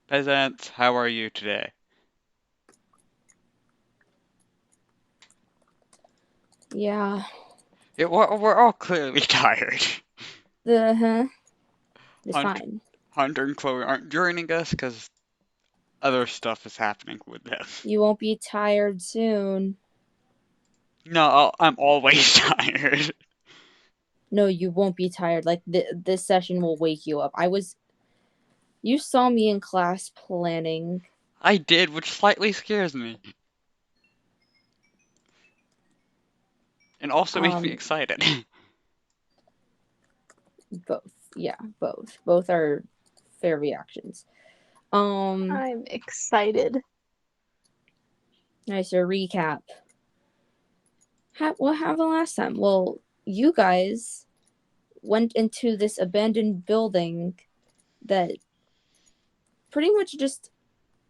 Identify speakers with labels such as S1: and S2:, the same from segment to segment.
S1: Peasants, how are you today?
S2: Yeah.
S1: We're all clearly tired.
S2: The it's
S1: Hunt,
S2: fine.
S1: Hunter and Chloe aren't joining us because other stuff is happening with them.
S2: You won't be tired soon.
S1: No, I'm always tired.
S2: No, you won't be tired. Like this session will wake you up. You saw me in class planning.
S1: I did, which slightly scares me. And also makes me
S2: Um,
S1: excited.
S2: both. Yeah, both. Both are fair reactions. Um,
S3: I'm excited.
S2: nice. So recap. What happened last time? Well, you guys went into this abandoned building that pretty much just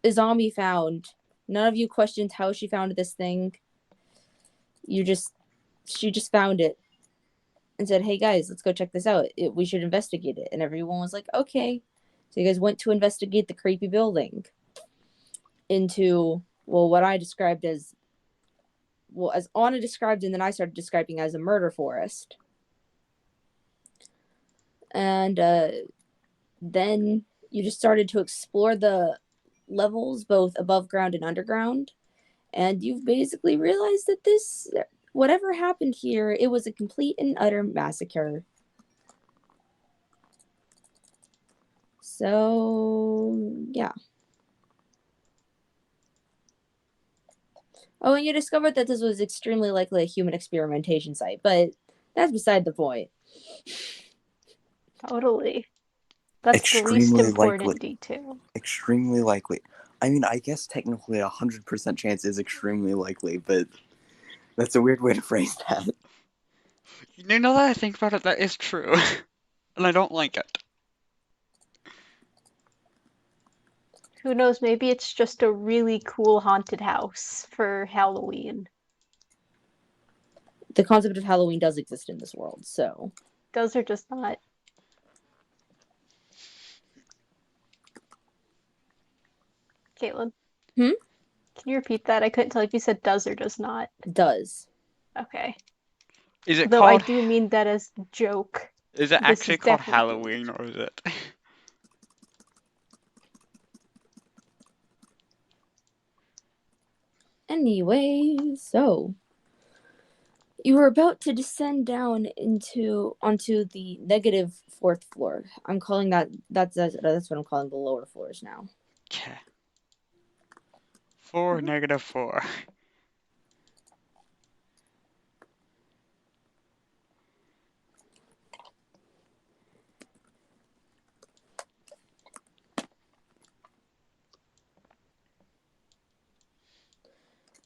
S2: a zombie found. None of you questioned how she found this thing. You just She just found it and said, "Hey guys, let's go check this out. We should investigate it." And everyone was like, "Okay." So you guys went to investigate the creepy building into, well, what I described as, well, as Anna described, and then I started describing as a murder forest. And then you just started to explore the levels, both above ground and underground. And you've basically realized that whatever happened here, it was a complete and utter massacre. So, yeah. Oh, and you discovered that this was extremely likely a human experimentation site, but that's beside the point.
S3: Totally. That's the least
S4: Extremely likely.
S3: important detail.
S4: Extremely likely. I mean, I guess technically 100% chance is extremely likely, but that's a weird way to phrase that.
S1: You know that I think about it, that is true. And I don't like it.
S3: Who knows, maybe it's just a really cool haunted house for Halloween.
S2: The concept of Halloween does exist in this world, so.
S3: Does or does not. Kaitlyn,
S2: Hmm?
S3: can you repeat that? I couldn't tell if you said does or does not.
S2: Does.
S3: Okay.
S1: Is it
S3: Though I
S1: called,
S3: do mean that as a joke.
S1: is it
S3: This
S1: actually
S3: is
S1: called
S3: definitely.
S1: Halloween or is it?
S2: Anyway, so. You were about to descend down onto the negative fourth floor. I'm calling that's what I'm calling the lower floors now.
S1: Okay. 4, -4.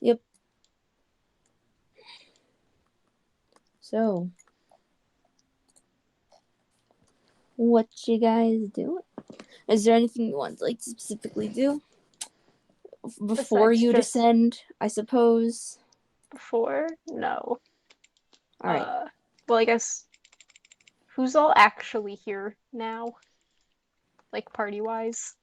S2: Yep. So, what you guys doing? Is there anything you want like to specifically do before
S3: Besides
S2: you
S3: just
S2: descend? I suppose.
S3: before? No.
S2: All right.
S3: Well, I guess who's all actually here now? Like party wise?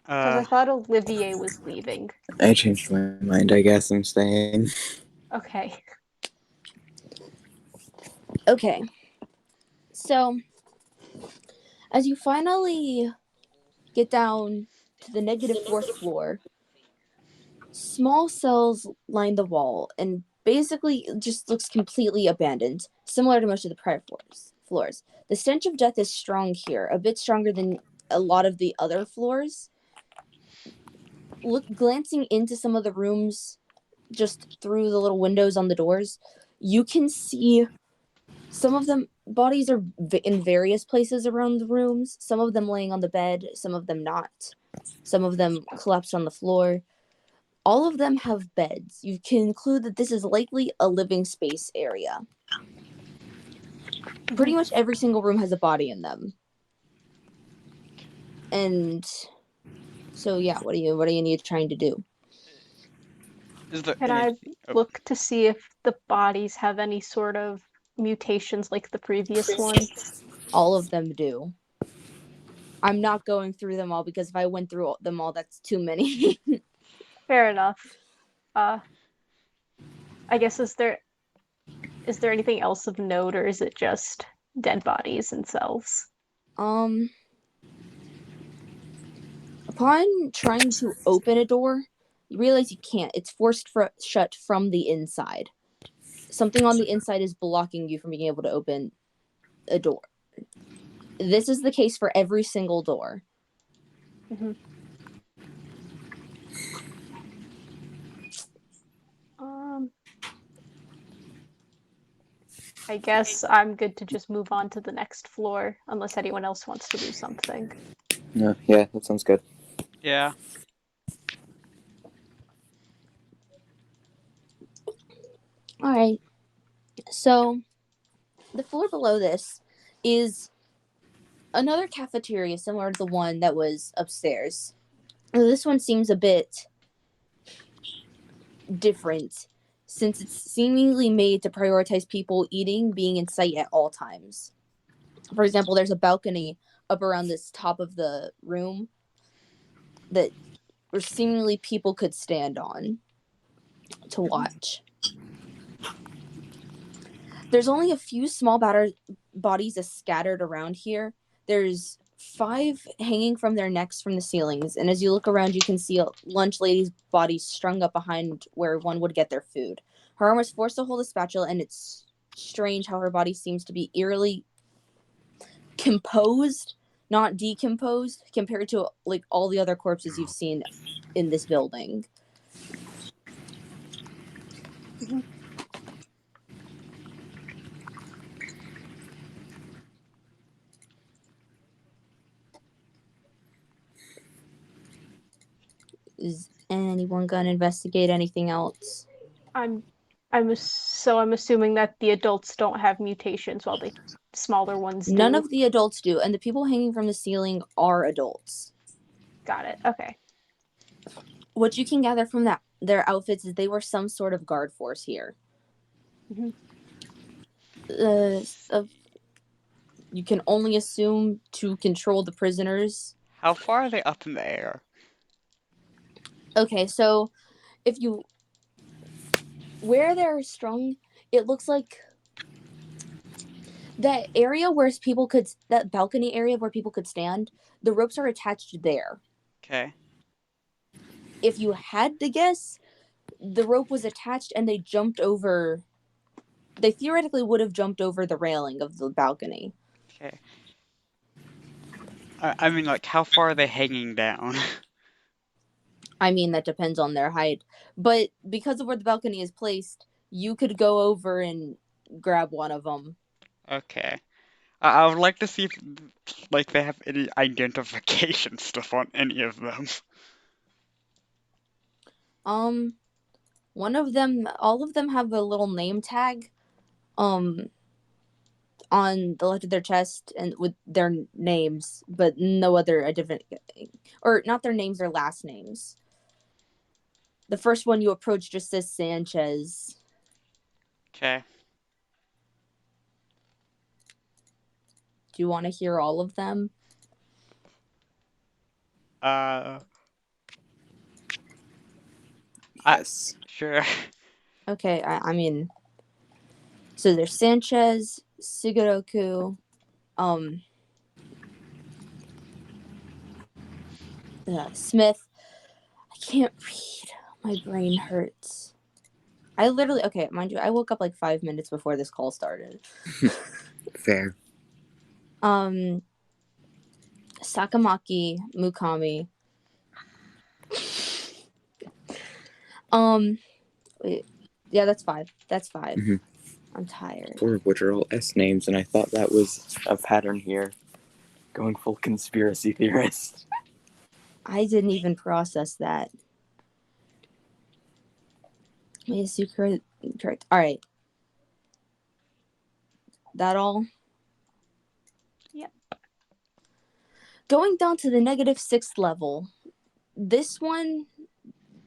S3: Because I
S1: Uh,
S3: thought Olivier was leaving.
S4: I changed my mind. I guess I'm staying.
S3: Okay.
S2: Okay. So, as you finally get down to the negative fourth floor, small cells line the wall and basically it just looks completely abandoned, similar to most of the prior floors. The stench of death is strong here, a bit stronger than a lot of the other floors. Glancing into some of the rooms just through the little windows on the doors, you can see some of them bodies are in various places around the rooms, some of them laying on the bed, some of them not. Some of them collapsed on the floor. All of them have beds. You can conclude that this is likely a living space area. Pretty much every single room has a body in them. And so yeah, what are you need trying to do?
S1: is there
S3: Can I
S1: anything? Oh,
S3: look to see if the bodies have any sort of mutations like the previous one?
S2: All of them do. I'm not going through them all because if I went through them all, that's too many.
S3: Fair enough. I guess is there anything else of note, or is it just dead bodies and cells?
S2: Upon trying to open a door, you realize you can't. It's forced shut from the inside. Something on the inside is blocking you from being able to open a door. This is the case for every single door.
S3: Mm-hmm. I guess I'm good to just move on to the next floor, unless anyone else wants to do something.
S4: No, yeah, that sounds good.
S1: Yeah.
S2: All right. So, the floor below this is another cafeteria similar to the one that was upstairs. This one seems a bit different since it's seemingly made to prioritize people eating being in sight at all times. For example, there's a balcony up around this top of the room that where seemingly people could stand on to watch. There's only a few small bodies scattered around here. There's 5 hanging from their necks from the ceilings, and as you look around, you can see a lunch lady's body strung up behind where one would get their food. Her arm was forced to hold a spatula, and it's strange how her body seems to be eerily composed, not decomposed, compared to like all the other corpses you've seen in this building.
S3: Mm-hmm.
S2: Is anyone gonna investigate anything else?
S3: I'm I'm assuming that the adults don't have mutations while the smaller ones
S2: None
S3: do.
S2: of the adults do, and the people hanging from the ceiling are adults.
S3: Got it. Okay.
S2: What you can gather from their outfits is they were some sort of guard force here.
S3: Mm-hmm.
S2: You can only assume to control the prisoners.
S1: How far are they up in the air?
S2: Okay, so if you where they're strung, it looks like that area where people could that balcony area where people could stand. The ropes are attached there.
S1: Okay.
S2: If you had to guess, the rope was attached and they jumped over. They theoretically would have jumped over the railing of the balcony.
S1: Okay. I mean, like, how far are they hanging down?
S2: I mean, that depends on their height. But because of where the balcony is placed, you could go over and grab one of them.
S1: Okay. I would like to see if, like, they have any identification stuff on any of them.
S2: One of them, all of them have a little name tag, on the left of their chest and with their names, but no other identifying, or not their names, their last names. The first one you approach just says Sanchez.
S1: Okay.
S2: Do you want to hear all of them?
S1: I,
S4: Yes.
S1: sure.
S2: Okay, I mean, so there's Sanchez, Sigoroku, Smith. I can't read. My brain hurts. I literally, okay, mind you, I woke up like 5 minutes before this call started.
S4: Fair.
S2: Sakamaki, Mukami. Wait, yeah, that's 5. That's 5.
S4: Mhm.
S2: I'm tired.
S4: 4 of which are all S names, and I thought that was a pattern here. Going full conspiracy theorist.
S2: I didn't even process that. Is you correct? All right. That all?
S3: Yep.
S2: Going down to the -6th level. This one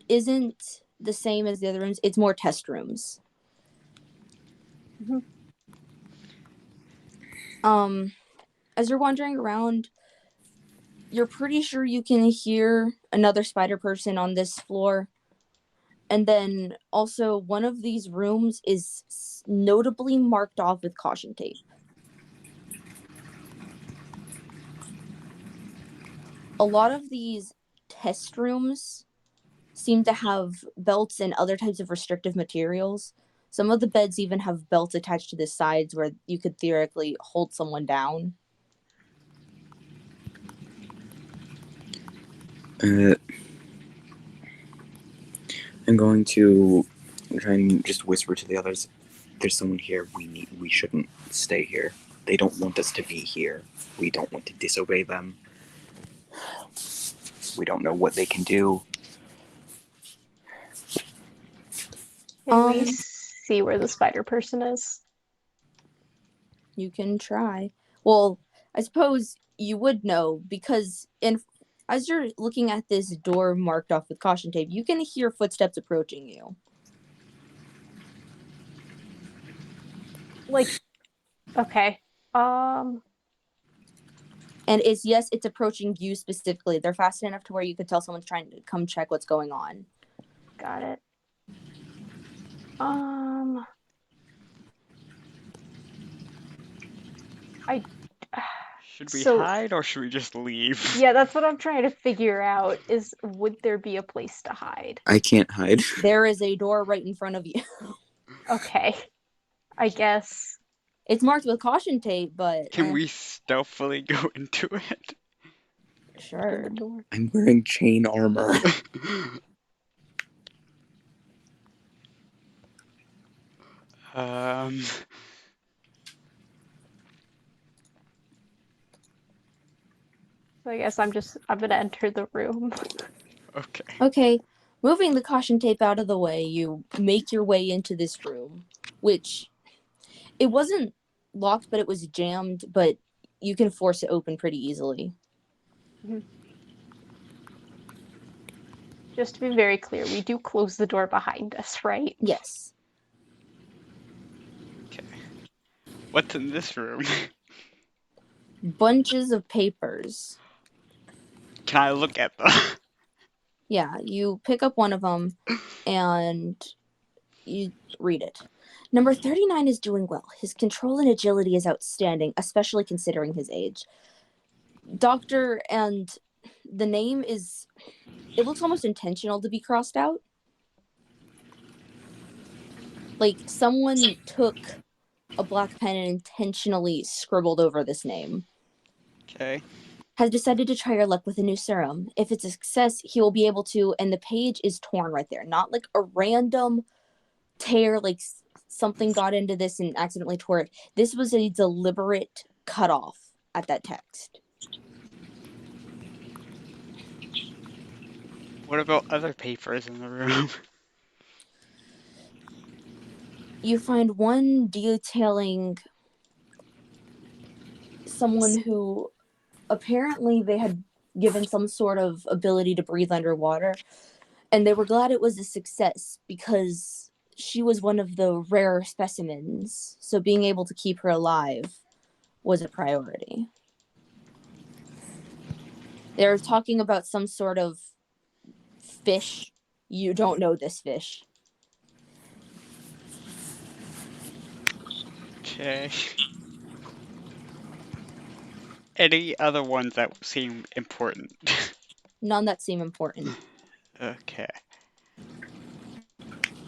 S2: isn't the same as the other rooms. It's more test rooms.
S3: Mm-hmm.
S2: As you're wandering around, you're pretty sure you can hear another spider person on this floor. And then also one of these rooms is notably marked off with caution tape. A lot of these test rooms seem to have belts and other types of restrictive materials. Some of the beds even have belts attached to the sides where you could theoretically hold someone down.
S4: I'm going to try and just whisper to the others. There's someone here. We shouldn't stay here. They don't want us to be here. We don't want to disobey them. We don't know what they can do.
S3: Can we see where the spider person is?
S2: You can try. Well, I suppose you would know because as you're looking at this door marked off with caution tape, you can hear footsteps approaching you.
S3: Like, okay.
S2: And it's approaching you specifically. They're fast enough to where you could tell someone's trying to come check what's going on.
S3: Got it.
S1: Should we hide or should we just leave?
S3: Yeah, that's what I'm trying to figure out, is would there be a place to hide?
S4: I can't hide.
S2: There is a door right in front of you.
S3: Okay. I guess.
S2: It's marked with caution tape, but...
S1: Can we stealthily go into it?
S2: Sure.
S4: I'm wearing chain armor.
S3: So I guess I'm gonna enter the room.
S1: Okay.
S2: Okay. Moving the caution tape out of the way, you make your way into this room, which it wasn't locked, but it was jammed, but you can force it open pretty easily.
S3: Just to be very clear, we do close the door behind us, right?
S2: Yes.
S1: Okay. What's in this room?
S2: Bunches of papers.
S1: Can I look at them?
S2: Yeah, you pick up one of them and you read it. Number 39 is doing well. His control and agility is outstanding, especially considering his age. Doctor, and the name is... It looks almost intentional to be crossed out. Like, someone took a black pen and intentionally scribbled over this name.
S1: Okay.
S2: Has decided to try your luck with a new serum. If it's a success, he will be able to... And the page is torn right there. Not like a random tear, like something got into this and accidentally tore it. This was a deliberate cutoff at that text.
S1: What about other papers in the room?
S2: You find one detailing someone who apparently they had given some sort of ability to breathe underwater, and they were glad it was a success because she was one of the rare specimens, so being able to keep her alive was a priority. They're talking about some sort of fish. You don't know this fish.
S1: Okay. Any other ones that seem important?
S2: None that seem important.
S1: Okay.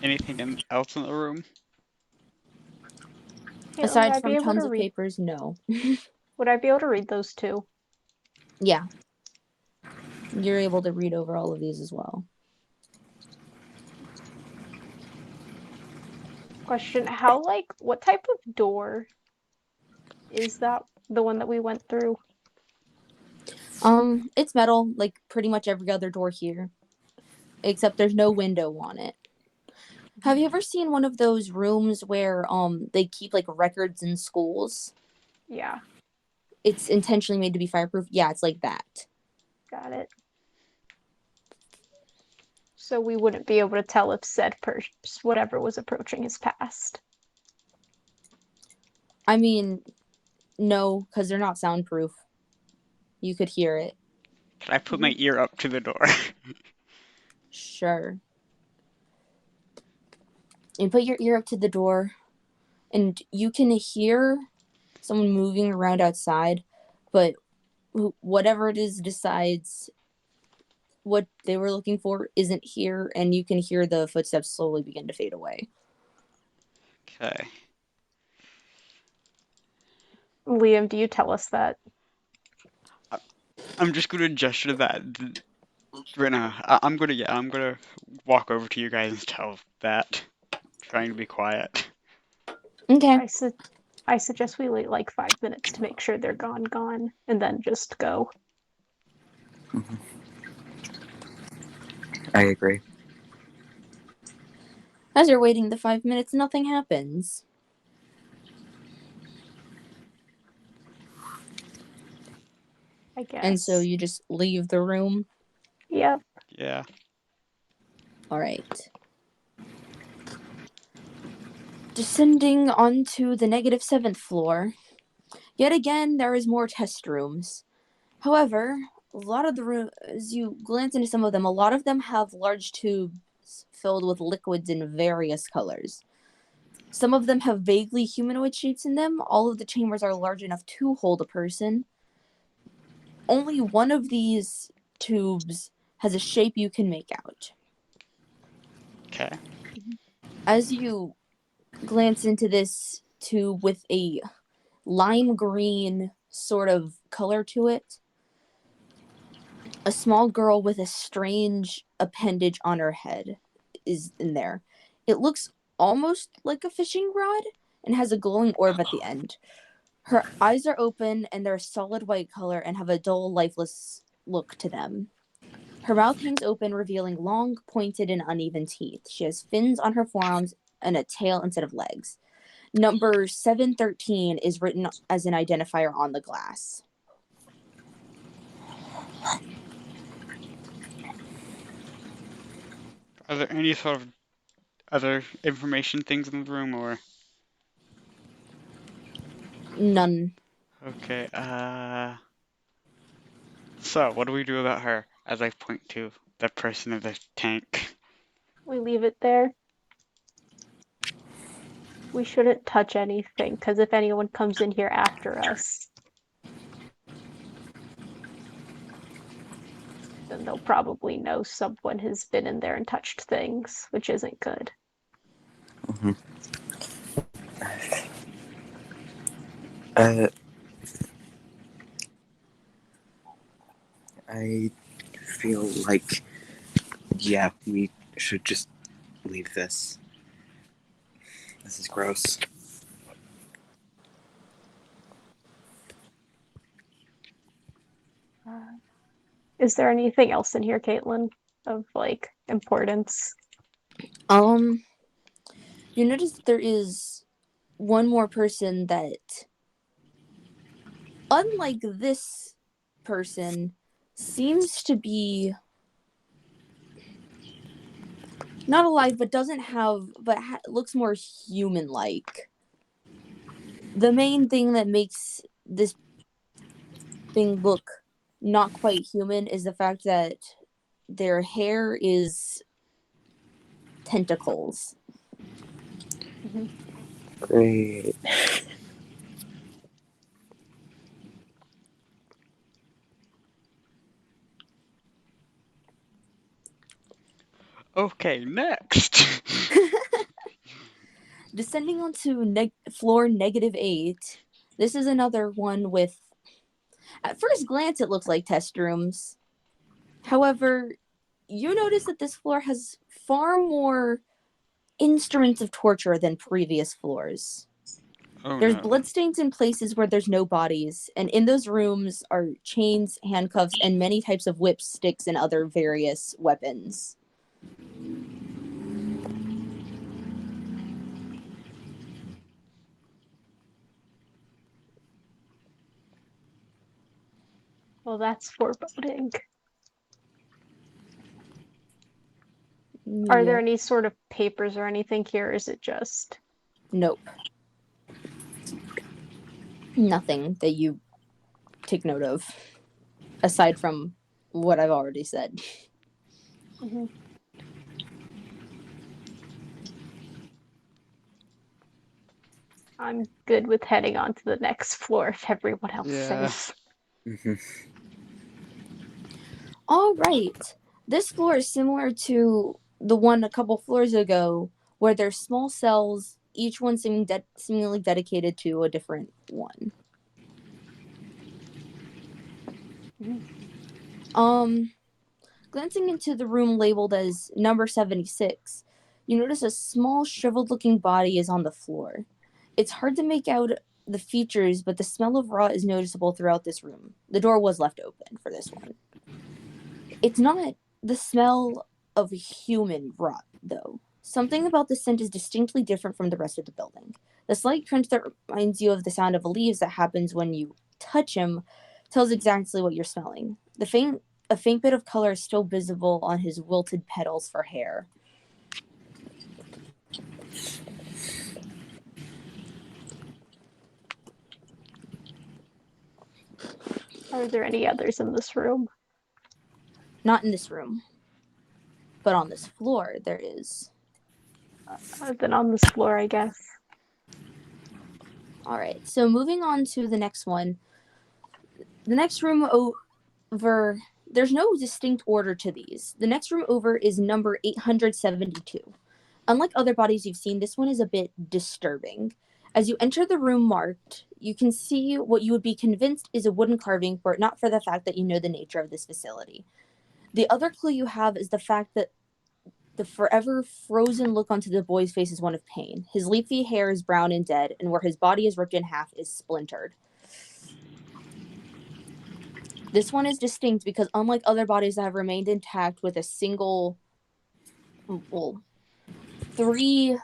S1: Anything else in the room?
S3: Kaitlyn,
S2: Aside from tons of papers, no.
S3: Would I be able to read those too?
S2: Yeah. You're able to read over all of these as well.
S3: Question, what type of door is that, the one that we went through?
S2: It's metal, like pretty much every other door here. Except there's no window on it. Have you ever seen one of those rooms where they keep like records in schools?
S3: Yeah.
S2: It's intentionally made to be fireproof? Yeah, it's like that.
S3: Got it. So we wouldn't be able to tell if said whatever was approaching is passed.
S2: I mean, no, because they're not soundproof. You could hear it.
S1: Can I put my ear up to the door?
S2: Sure. You put your ear up to the door, and you can hear someone moving around outside, but whatever it is decides what they were looking for isn't here, and you can hear the footsteps slowly begin to fade away.
S1: Okay.
S3: Liam, do you tell us that?
S1: I'm just gonna gesture that right now. I'm gonna walk over to you guys and tell that. Trying to be quiet.
S2: Okay.
S3: I suggest we wait like 5 minutes to make sure they're gone, and then just go.
S4: I agree.
S2: As you're waiting the 5 minutes, nothing happens.
S3: I guess.
S2: And so you just leave the room.
S3: Yep.
S1: Yeah.
S2: All right. Descending onto the -7th floor. Yet again, there is more test rooms. However, a lot of the rooms, as you glance into some of them, a lot of them have large tubes filled with liquids in various colors. Some of them have vaguely humanoid shapes in them. All of the chambers are large enough to hold a person. Only one of these tubes has a shape you can make out.
S1: Okay.
S2: As you glance into this tube with a lime green sort of color to it, a small girl with a strange appendage on her head is in there. It looks almost like a fishing rod and has a glowing orb at the end. Her eyes are open and they're a solid white color and have a dull, lifeless look to them. Her mouth hangs open, revealing long, pointed, and uneven teeth. She has fins on her forearms and a tail instead of legs. Number 713 is written as an identifier on the glass.
S1: Are there any sort of other information things in the room or?
S2: None.
S1: Okay. So what do we do about her? As I point to the person in the tank.
S3: We leave it there. We shouldn't touch anything, because if anyone comes in here after us, then they'll probably know someone has been in there and touched things, which isn't good.
S4: Mm-hmm. Uh, I feel like, yeah, we should just leave this. This is gross.
S3: Is there anything else in here, Kaitlyn, of like importance?
S2: You notice that there is one more person that, unlike this person, seems to be not alive, but looks more human-like. The main thing that makes this thing look not quite human is the fact that their hair is tentacles.
S4: Great.
S1: Okay, next.
S2: Descending onto floor -8, this is another one with, at first glance, it looks like test rooms. However, you notice that this floor has far more instruments of torture than previous floors.
S1: Oh
S2: There's
S1: no.
S2: bloodstains in places where there's no bodies, and in those rooms are chains, handcuffs, and many types of whips, sticks, and other various weapons.
S3: Well, that's foreboding. Are there
S2: Yeah.
S3: any sort of papers or anything here? Or is it just
S2: Nope. Nothing that you take note of, aside from what I've already said.
S3: Mhm. I'm good with heading on to the next floor if everyone else
S1: Yeah.
S3: is.
S4: Mhm.
S2: All right. This floor is similar to the one a couple floors ago, where there's small cells, each one seemingly dedicated to a different one.
S3: Mhm.
S2: Glancing into the room labeled as number 76, you notice a small, shriveled-looking body is on the floor. It's hard to make out the features, but the smell of rot is noticeable throughout this room. The door was left open for this one. It's not the smell of human rot, though. Something about the scent is distinctly different from the rest of the building. The slight crunch that reminds you of the sound of leaves that happens when you touch him tells exactly what you're smelling. A faint bit of color is still visible on his wilted petals for hair.
S3: Are there any others in this room?
S2: Not in this room, but on this floor there is.
S3: Then on this floor, I guess.
S2: All right, so moving on to the next one. The next room over, there's no distinct order to these. The next room over is number 872. Unlike other bodies you've seen, this one is a bit disturbing. As you enter the room marked, you can see what you would be convinced is a wooden carving, were it not for the fact that you know the nature of this facility. The other clue you have is the fact that the forever frozen look onto the boy's face is one of pain. His leafy hair is brown and dead, and where his body is ripped in half is splintered. This one is distinct because unlike other bodies that have remained intact with a single, well, 3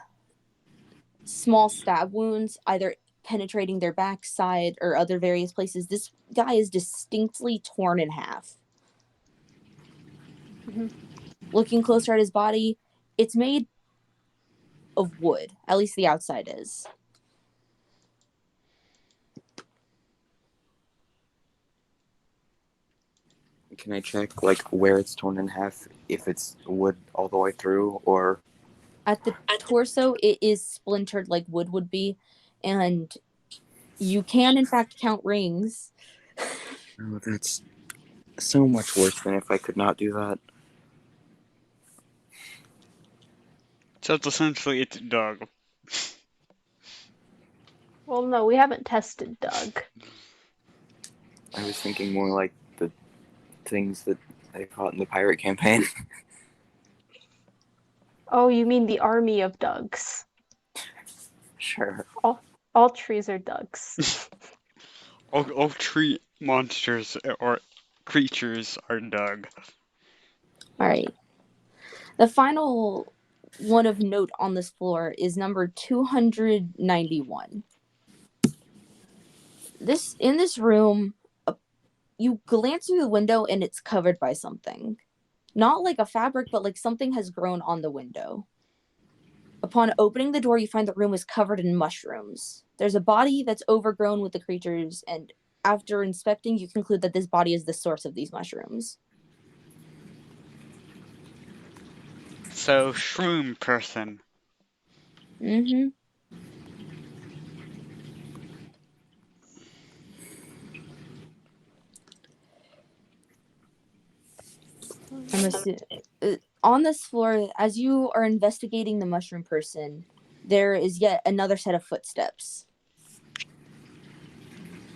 S2: small stab wounds, either penetrating their backside or other various places, this guy is distinctly torn in half.
S3: Mhm.
S2: Looking closer at his body, it's made of wood. At least the outside is.
S4: Can I check like where it's torn in half? If it's wood all the way through, or
S2: At the torso, it is splintered like wood would be, and you can, in fact, count rings.
S4: oh, that's so much worse than if I could not do that.
S1: So it's essentially it's Doug.
S3: Well, no, we haven't tested Doug.
S4: I was thinking more like the things that I fought in the pirate campaign.
S3: Oh, you mean the army of Dougs?
S4: Sure.
S3: All trees are Dougs.
S1: All tree monsters or creatures are Doug.
S2: All right. The final one of note on this floor is number 291. In this room, you glance through the window and it's covered by something. Not like a fabric, but like something has grown on the window. Upon opening the door, you find the room is covered in mushrooms. There's a body that's overgrown with the creatures, and after inspecting, you conclude that this body is the source of these mushrooms.
S1: So shroom person.
S2: Mm-hmm. On this floor, as you are investigating the mushroom person, there is yet another set of footsteps.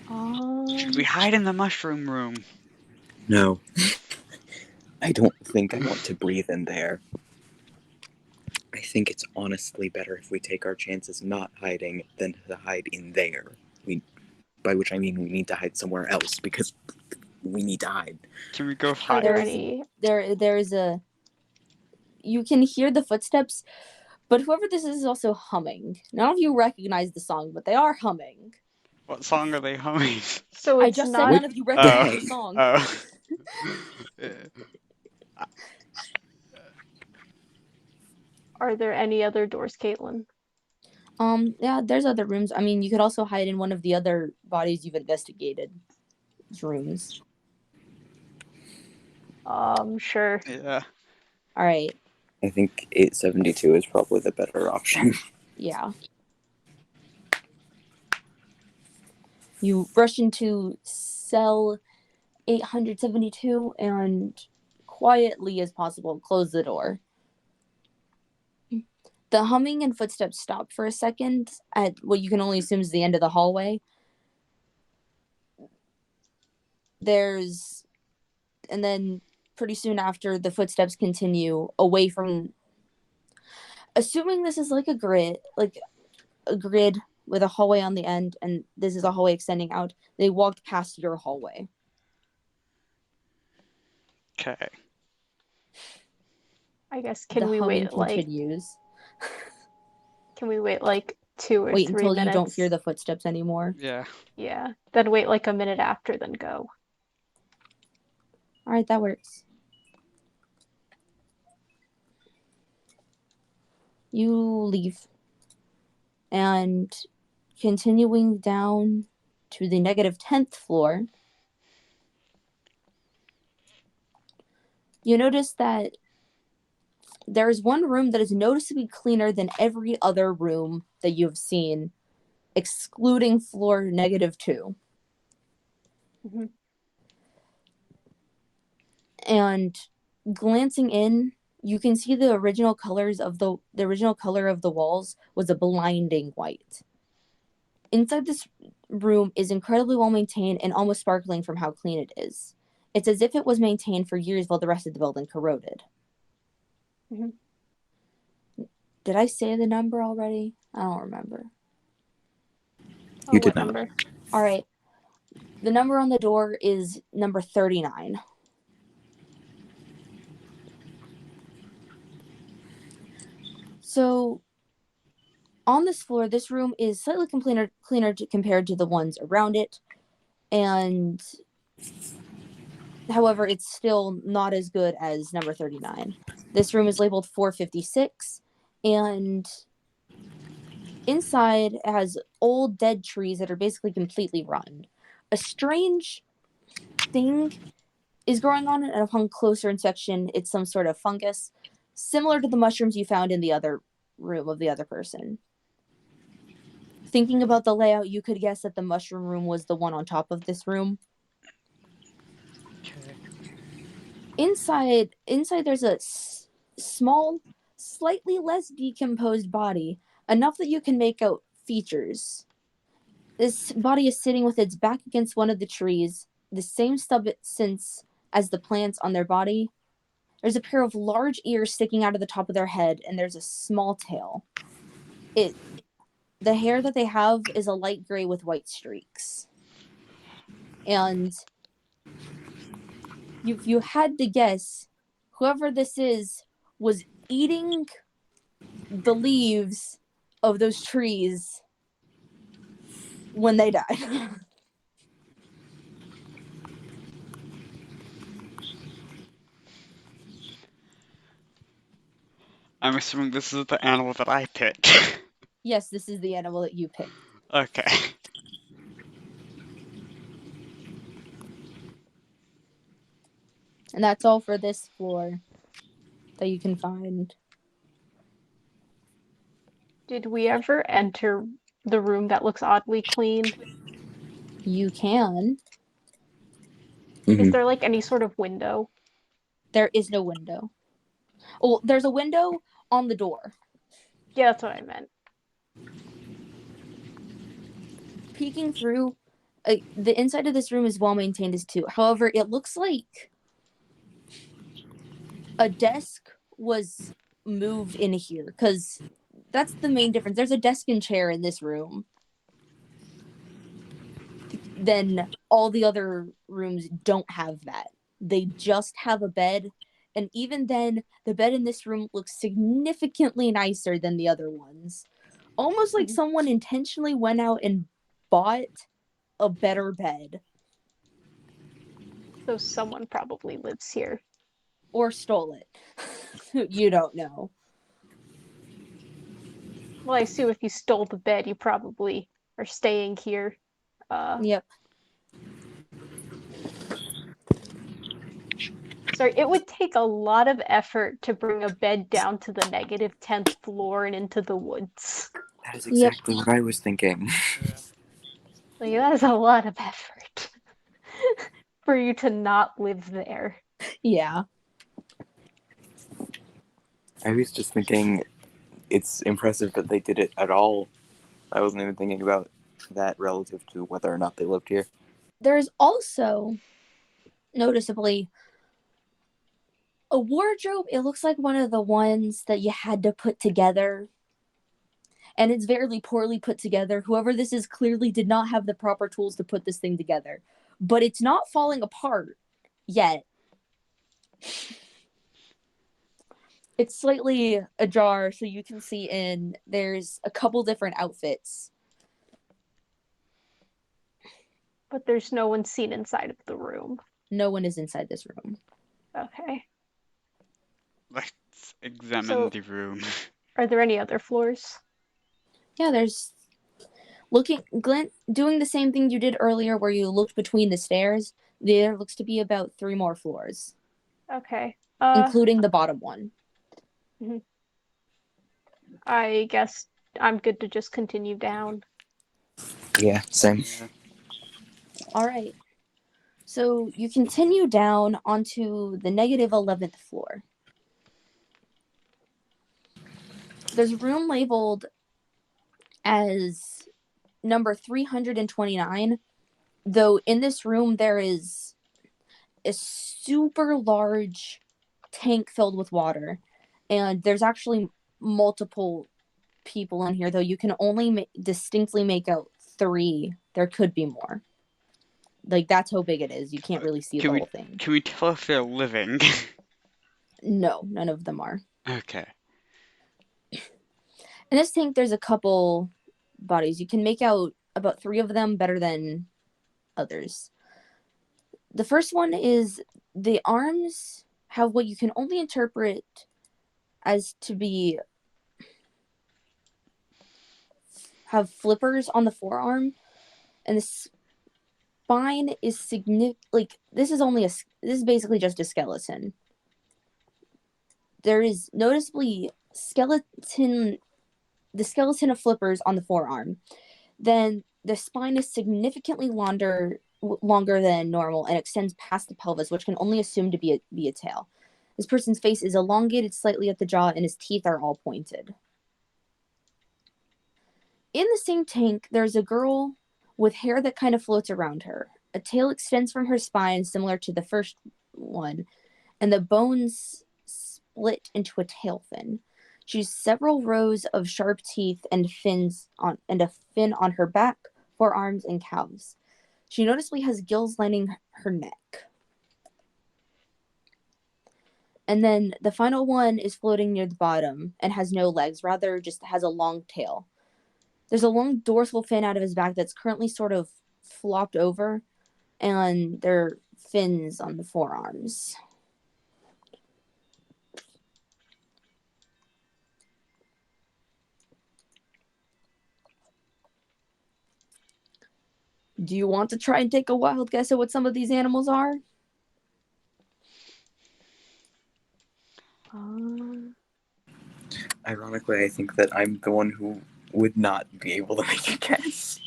S1: Should we hide in the mushroom room?
S4: No. I don't think I want to breathe in there. I think it's honestly better if we take our chances not hiding than to hide in there. By which I mean we need to hide somewhere else because we need to hide.
S1: Can we go
S3: Are
S1: hide?
S3: there any?
S2: There is a. You can hear the footsteps, but whoever this is also humming. None of you recognize the song, but they are humming.
S1: What song are they humming?
S3: So
S2: I
S3: it's
S2: just said
S3: not.
S2: none of you recognize the
S4: Dang.
S2: song.
S1: Oh.
S3: Are there any other doors, Kaitlyn?
S2: Yeah, there's other rooms. I mean, you could also hide in one of the other bodies you've investigated rooms.
S3: Sure.
S1: Yeah.
S2: All right.
S4: I think 872 is probably the better option.
S2: Yeah. You rush into cell 872 and quietly as possible close the door. The humming and footsteps stop for a second at what you can only assume is the end of the hallway. And then pretty soon after, the footsteps continue away from. Assuming this is like a grid with a hallway on the end, and this is a hallway extending out. They walked past your hallway.
S1: Okay.
S3: I guess
S2: The humming continues.
S3: Can we wait like 2 or
S2: Wait
S3: 3
S2: until
S3: minutes?
S2: you don't hear the footsteps anymore.
S1: Yeah.
S3: Yeah. Then wait like a minute after, then go.
S2: All right, that works. You leave. And continuing down to the negative 10th floor, you notice that there is one room that is noticeably cleaner than every other room that you've seen, excluding floor negative 2.
S3: Mhm.
S2: And glancing in, you can see the original colors of the original color of the walls was a blinding white. Inside this room is incredibly well maintained and almost sparkling from how clean it is. It's as if it was maintained for years while the rest of the building corroded.
S3: Mhm.
S2: Did I say the number already? I don't remember.
S3: Oh,
S4: You did
S3: what
S4: not.
S3: number?
S2: All right. The number on the door is number 39. So, on this floor, this room is slightly cleaner compared to the ones around it. And, however, it's still not as good as number 39. This room is labeled 456. And inside it has old dead trees that are basically completely rotten. A strange thing is growing on it, and upon closer inspection, it's some sort of fungus, similar to the mushrooms you found in the other room of the other person. Thinking about the layout, you could guess that the mushroom room was the one on top of this room.
S1: Okay.
S2: Inside there's a small, slightly less decomposed body, enough that you can make out features. This body is sitting with its back against one of the trees, the same substance as the plants on their body. There's a pair of large ears sticking out of the top of their head, and there's a small tail. The hair that they have is a light gray with white streaks. And if you had to guess, whoever this is was eating the leaves of those trees when they died.
S1: I'm assuming this is the animal that I picked.
S2: Yes, this is the animal that you picked.
S1: Okay.
S2: And that's all for this floor that you can find.
S3: Did we ever enter the room that looks oddly clean?
S2: You can.
S3: Is
S4: Mhm.
S3: there like any sort of window?
S2: There is no window. Oh, there's a window on the door.
S3: Yeah, that's what I meant.
S2: Peeking through, the inside of this room is well maintained as too. However, it looks like a desk was moved in here, because that's the main difference. There's a desk and chair in this room. Then all the other rooms don't have that. They just have a bed. And even then, the bed in this room looks significantly nicer than the other ones. Almost like
S3: Mhm.
S2: someone intentionally went out and bought a better bed.
S3: So someone probably lives here.
S2: Or stole it. You don't know.
S3: Well, I assume if you stole the bed, you probably are staying here.
S2: Yep.
S3: Sorry, it would take a lot of effort to bring a bed down to the negative 10th floor and into the woods.
S4: That is
S2: Yep.
S4: exactly what I was thinking.
S3: Like, that is a lot of effort for you to not live there.
S2: Yeah.
S4: I was just thinking it's impressive that they did it at all. I wasn't even thinking about that relative to whether or not they lived here.
S2: There's also noticeably a wardrobe. It looks like one of the ones that you had to put together. And it's very poorly put together. Whoever this is clearly did not have the proper tools to put this thing together. But it's not falling apart yet. It's slightly ajar, so you can see in. There's a couple different outfits.
S3: But there's no one seen inside of the room.
S2: No one is inside this room.
S3: Okay.
S1: Let's examine
S3: So-
S1: the room.
S3: Are there any other floors?
S2: Yeah, there's Glenn, doing the same thing you did earlier where you looked between the stairs. There looks to be about 3 more floors,
S3: Okay.
S2: including the bottom one.
S3: I guess I'm good to just continue down.
S4: Yeah, same.
S1: Yeah.
S2: All right. So you continue down onto the negative 11th floor. There's a room labeled as number 329, though in this room there is a super large tank filled with water, and there's actually multiple people in here, though you can only distinctly make out 3. There could be more. Like, that's how big it is. You can't really see the whole thing.
S1: Can we tell if they're living?
S2: No, none of them are.
S1: Okay.
S2: In this tank, there's a couple bodies. You can make out about 3 of them better than others. The first one is the arms have what you can only interpret as to be have flippers on the forearm, and the spine is significant. Like, this is basically just a skeleton. There is noticeably the skeleton of flippers on the forearm. Then the spine is significantly longer than normal and extends past the pelvis, which can only assume to be a tail. This person's face is elongated slightly at the jaw, and his teeth are all pointed. In the same tank, there's a girl with hair that kind of floats around her. A tail extends from her spine, similar to the first one, and the bones split into a tail fin. She has several rows of sharp teeth and a fin on her back, forearms, and calves. She noticeably has gills lining her neck. And then the final one is floating near the bottom and has no legs, rather just has a long tail. There's a long dorsal fin out of his back that's currently sort of flopped over, and there are fins on the forearms. Do you want to try and take a wild guess at what some of these animals are?
S4: Ironically, I think that I'm the one who would not be able to make a guess.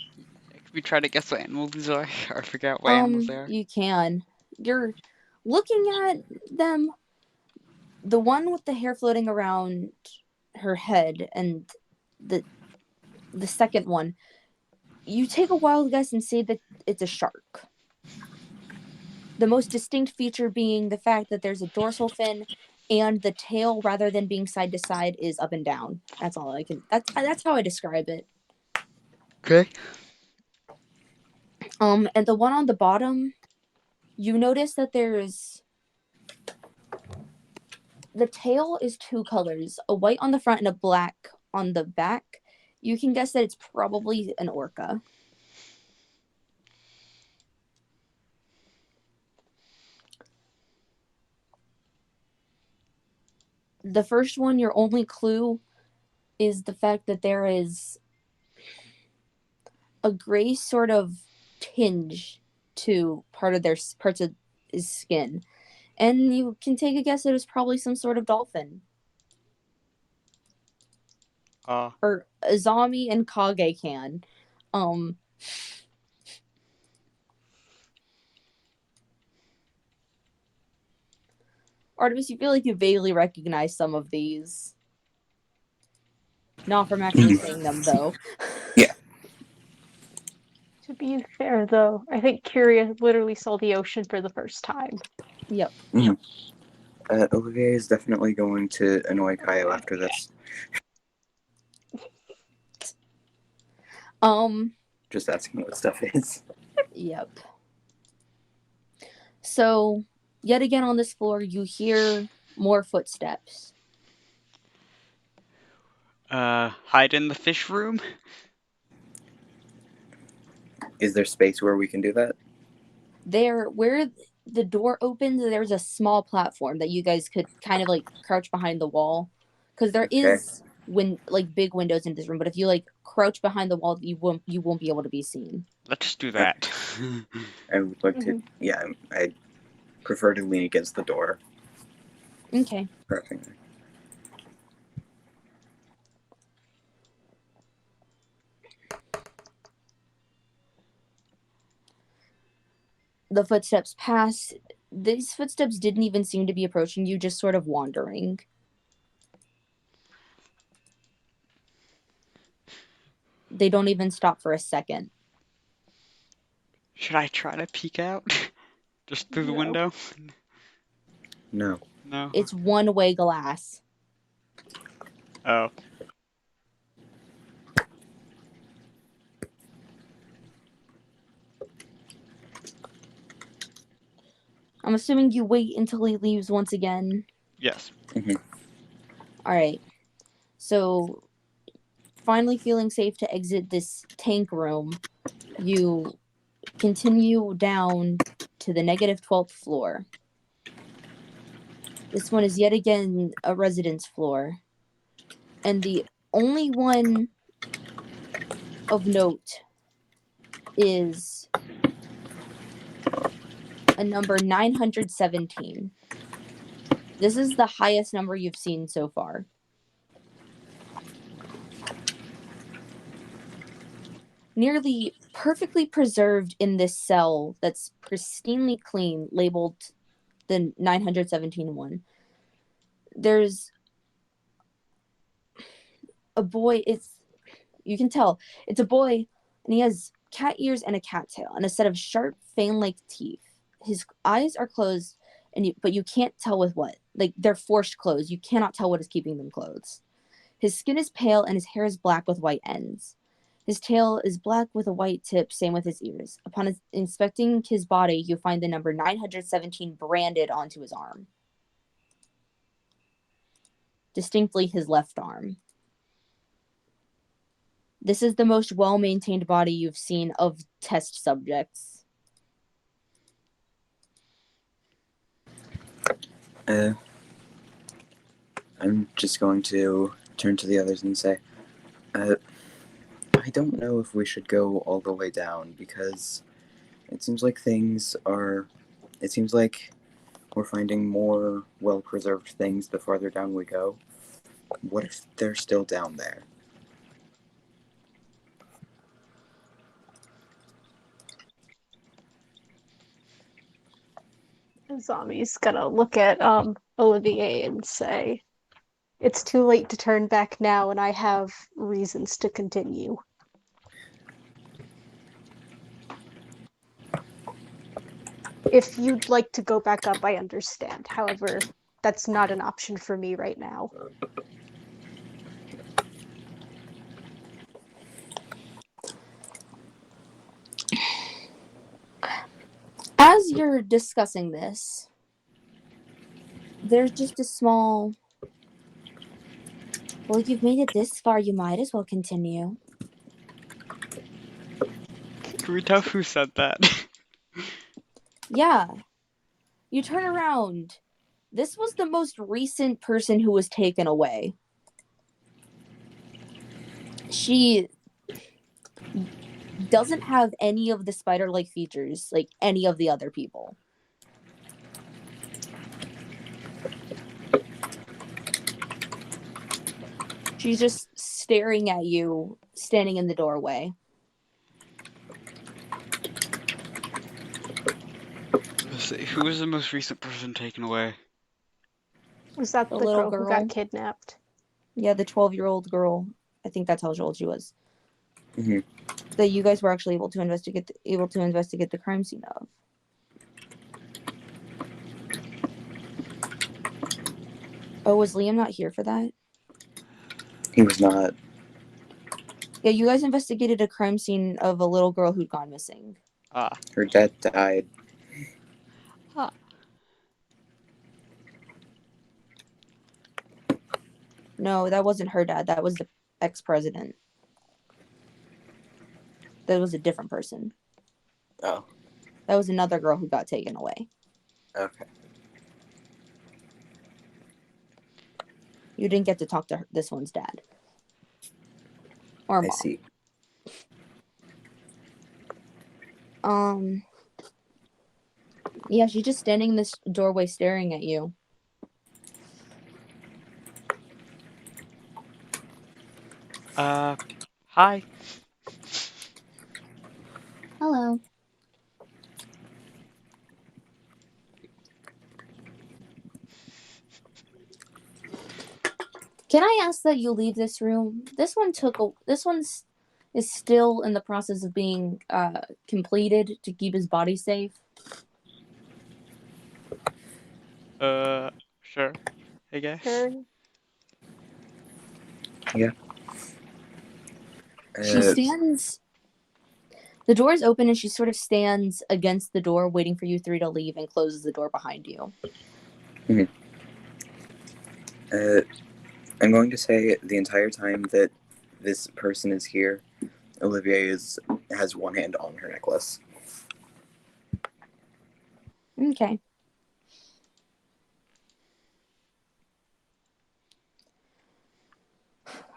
S1: Can we try to guess what animals these are? Or figure out what animals they are?
S2: You can. You're looking at them. The one with the hair floating around her head and the second one, you take a wild guess and say that it's a shark. The most distinct feature being the fact that there's a dorsal fin and the tail, rather than being side to side, is up and down. That's all I can. That's how I describe it.
S1: Okay.
S2: And the one on the bottom, you notice that the tail is 2 colors, a white on the front and a black on the back. You can guess that it's probably an orca. The first one, your only clue is the fact that there is a gray sort of tinge to parts of his skin. And you can take a guess it was probably some sort of dolphin. Or Azami and Kage can. Artemis, you feel like you vaguely recognize some of these. Not from actually seeing them, though.
S4: Yeah.
S3: To be fair, though, I think Kyria literally saw the ocean for the first time.
S2: Yep.
S4: Olivier is definitely going to annoy Kyle after this. Just asking what stuff is.
S2: Yep. So, yet again on this floor, you hear more footsteps.
S1: Hide in the fish room?
S4: Is there space where we can do that?
S2: There, where the door opens, there's a small platform that you guys could kind of like crouch behind the wall. Because there is big windows in this room, but if you like crouch behind the wall, you won't be able to be seen.
S1: Let's do that.
S4: I would like to. Yeah, I prefer to lean against the door.
S2: Okay.
S4: Perfect.
S2: The footsteps pass. These footsteps didn't even seem to be approaching you, just sort of wandering. They don't even stop for a second.
S1: Should I try to peek out? Just through the window?
S4: No.
S1: No?
S2: It's one-way glass.
S1: Oh.
S2: I'm assuming you wait until he leaves once again.
S1: Yes.
S2: Alright. So, finally feeling safe to exit this tank room, you continue down to the -12th floor. This one is yet again a residence floor. And the only one of note is a number 917. This is the highest number you've seen so far. Nearly perfectly preserved in this cell that's pristinely clean, labeled the 917 one. There's a boy. You can tell it's a boy, and he has cat ears and a cat tail and a set of sharp fan-like teeth. His eyes are closed, but you can't tell with what. Like, they're forced closed. You cannot tell what is keeping them closed. His skin is pale and his hair is black with white ends. His tail is black with a white tip, same with his ears. Upon inspecting his body, you find the number 917 branded onto his arm. Distinctly his left arm. This is the most well-maintained body you've seen of test subjects.
S4: I'm just going to turn to the others and say, I don't know if we should go all the way down, because it seems like we're finding more well-preserved things the farther down we go. What if they're still down there?
S3: Zami's gonna look at Olivier and say, "It's too late to turn back now, and I have reasons to continue." If you'd like to go back up, I understand. However, that's not an option for me right now.
S2: As you're discussing this, there's just a small... Well, if you've made it this far, you might as well continue.
S1: Can we tell who said that?
S2: Yeah. You turn around. This was the most recent person who was taken away. She doesn't have any of the spider-like features like any of the other people. She's just staring at you, standing in the doorway.
S1: Let's see, who was the most recent person taken away?
S3: Was that
S2: The
S3: the
S2: little
S3: girl who
S2: girl.
S3: got kidnapped?
S2: Yeah, the 12-year-old girl. I think that's how old she was.
S4: Mhm.
S2: That you guys were actually able to investigate the crime scene of. Oh, was Liam not here for that?
S4: He was not.
S2: Yeah, you guys investigated a crime scene of a little girl who'd gone missing.
S1: Ah.
S4: Her dad died.
S1: Ah.
S2: No, that wasn't her dad. That was the ex-president. That was a different person.
S4: Oh,
S2: That was another girl who got taken away.
S4: okay.
S2: You didn't get to talk to this one's dad. Or
S4: I
S2: mom.
S4: see.
S2: Yeah, she's just standing in this doorway staring at you.
S1: Hi.
S2: Hello. Can I ask that you leave this room? This one's is still in the process of being completed to keep his body safe.
S1: Sure, I guess.
S3: Sure.
S2: She
S4: Uh,
S2: stands. The door is open and she sort of stands against the door, waiting for you three to leave, and closes the door behind you.
S4: I'm going to say the entire time that this person is here, Olivier has one hand on her necklace.
S2: Okay.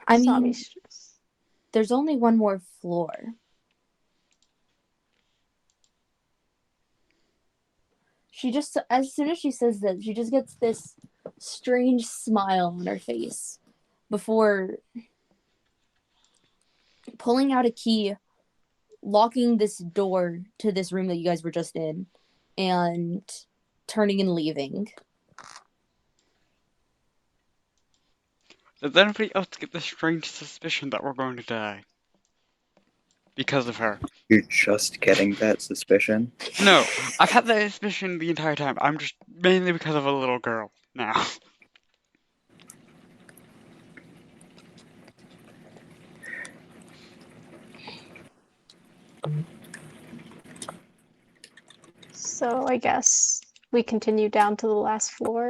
S2: I mean, there's only one more floor. She just, as soon as she says that, she just gets this strange smile on her face before pulling out a key, locking this door to this room that you guys were just in, and turning and leaving.
S1: Does anybody else get the strange suspicion that we're going to die? Because of her?
S4: You're just getting that suspicion?
S1: No, I've had that suspicion the entire time. I'm just mainly because of a little girl now.
S3: So I guess we continue down to the last floor.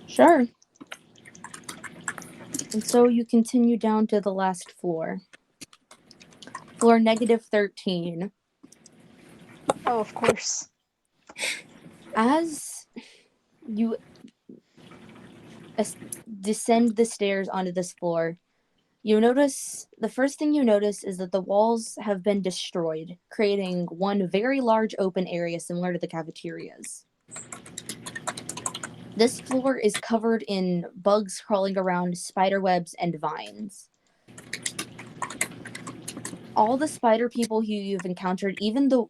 S2: Sure. And so you continue down to the last floor. Floor -13.
S3: Oh, of course.
S2: As you descend the stairs onto this floor, you notice, the first thing you notice is that the walls have been destroyed, creating one very large open area similar to the cafeterias. This floor is covered in bugs crawling around, spider webs, and vines. All the spider people who you've encountered, even the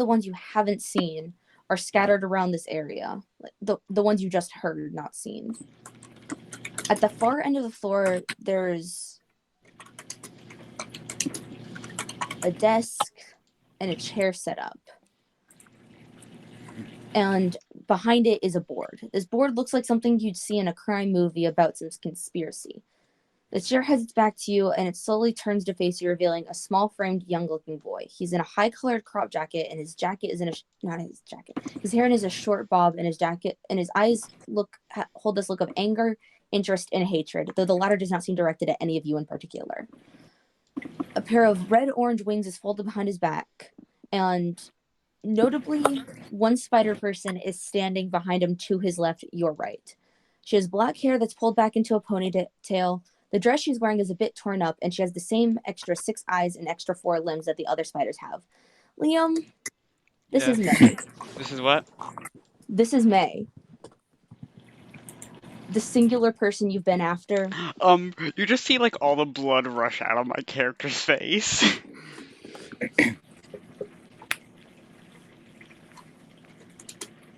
S2: ones you haven't seen, are scattered around this area. The ones you just heard, not seen. At the far end of the floor, there's a desk and a chair set up. And behind it is a board. This board looks like something you'd see in a crime movie about some conspiracy. The chair has its back to you, and it slowly turns to face you, revealing a small-framed, young-looking boy. He's in a high-colored crop jacket, and his jacket is in a not his jacket. His hair is a short bob, and his jacket and his eyes hold this look of anger, interest, and hatred, though the latter does not seem directed at any of you in particular. A pair of red-orange wings is folded behind his back, and notably, one spider person is standing behind him to his left, your right. She has black hair that's pulled back into a ponytail. The dress she's wearing is a bit torn up, and she has the same extra 6 eyes and extra 4 limbs that the other spiders have. Liam, this is May.
S1: This is what?
S2: This is May. the singular person you've been after.
S1: You just see like all the blood rush out of my character's face.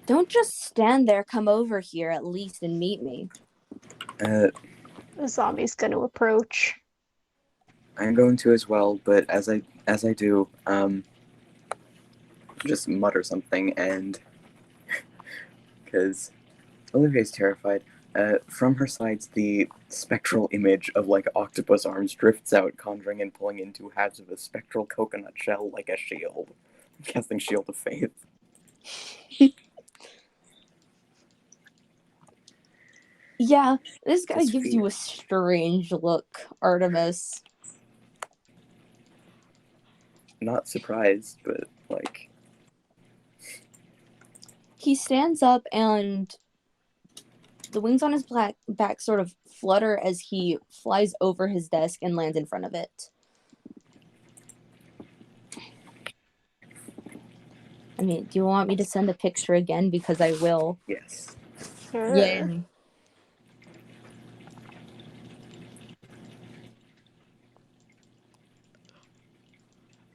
S2: Don't just stand there. Come over here at least and meet me.
S3: The zombie's going to approach.
S4: I'm going to as well, but as I do, just mutter something, and because Olivier's terrified. From her sides, the spectral image of like octopus arms drifts out, conjuring and pulling into halves of a spectral coconut shell like a shield. Casting Shield of Faith.
S2: Yeah, this guy
S4: This
S2: gives
S4: fear.
S2: you a strange look, Artemis.
S4: Not surprised, but like.
S2: He stands up and the wings on his back sort of flutter as he flies over his desk and lands in front of it. I mean, do you want me to send a picture again? Because I will.
S4: Yes.
S3: Sure.
S2: Yay.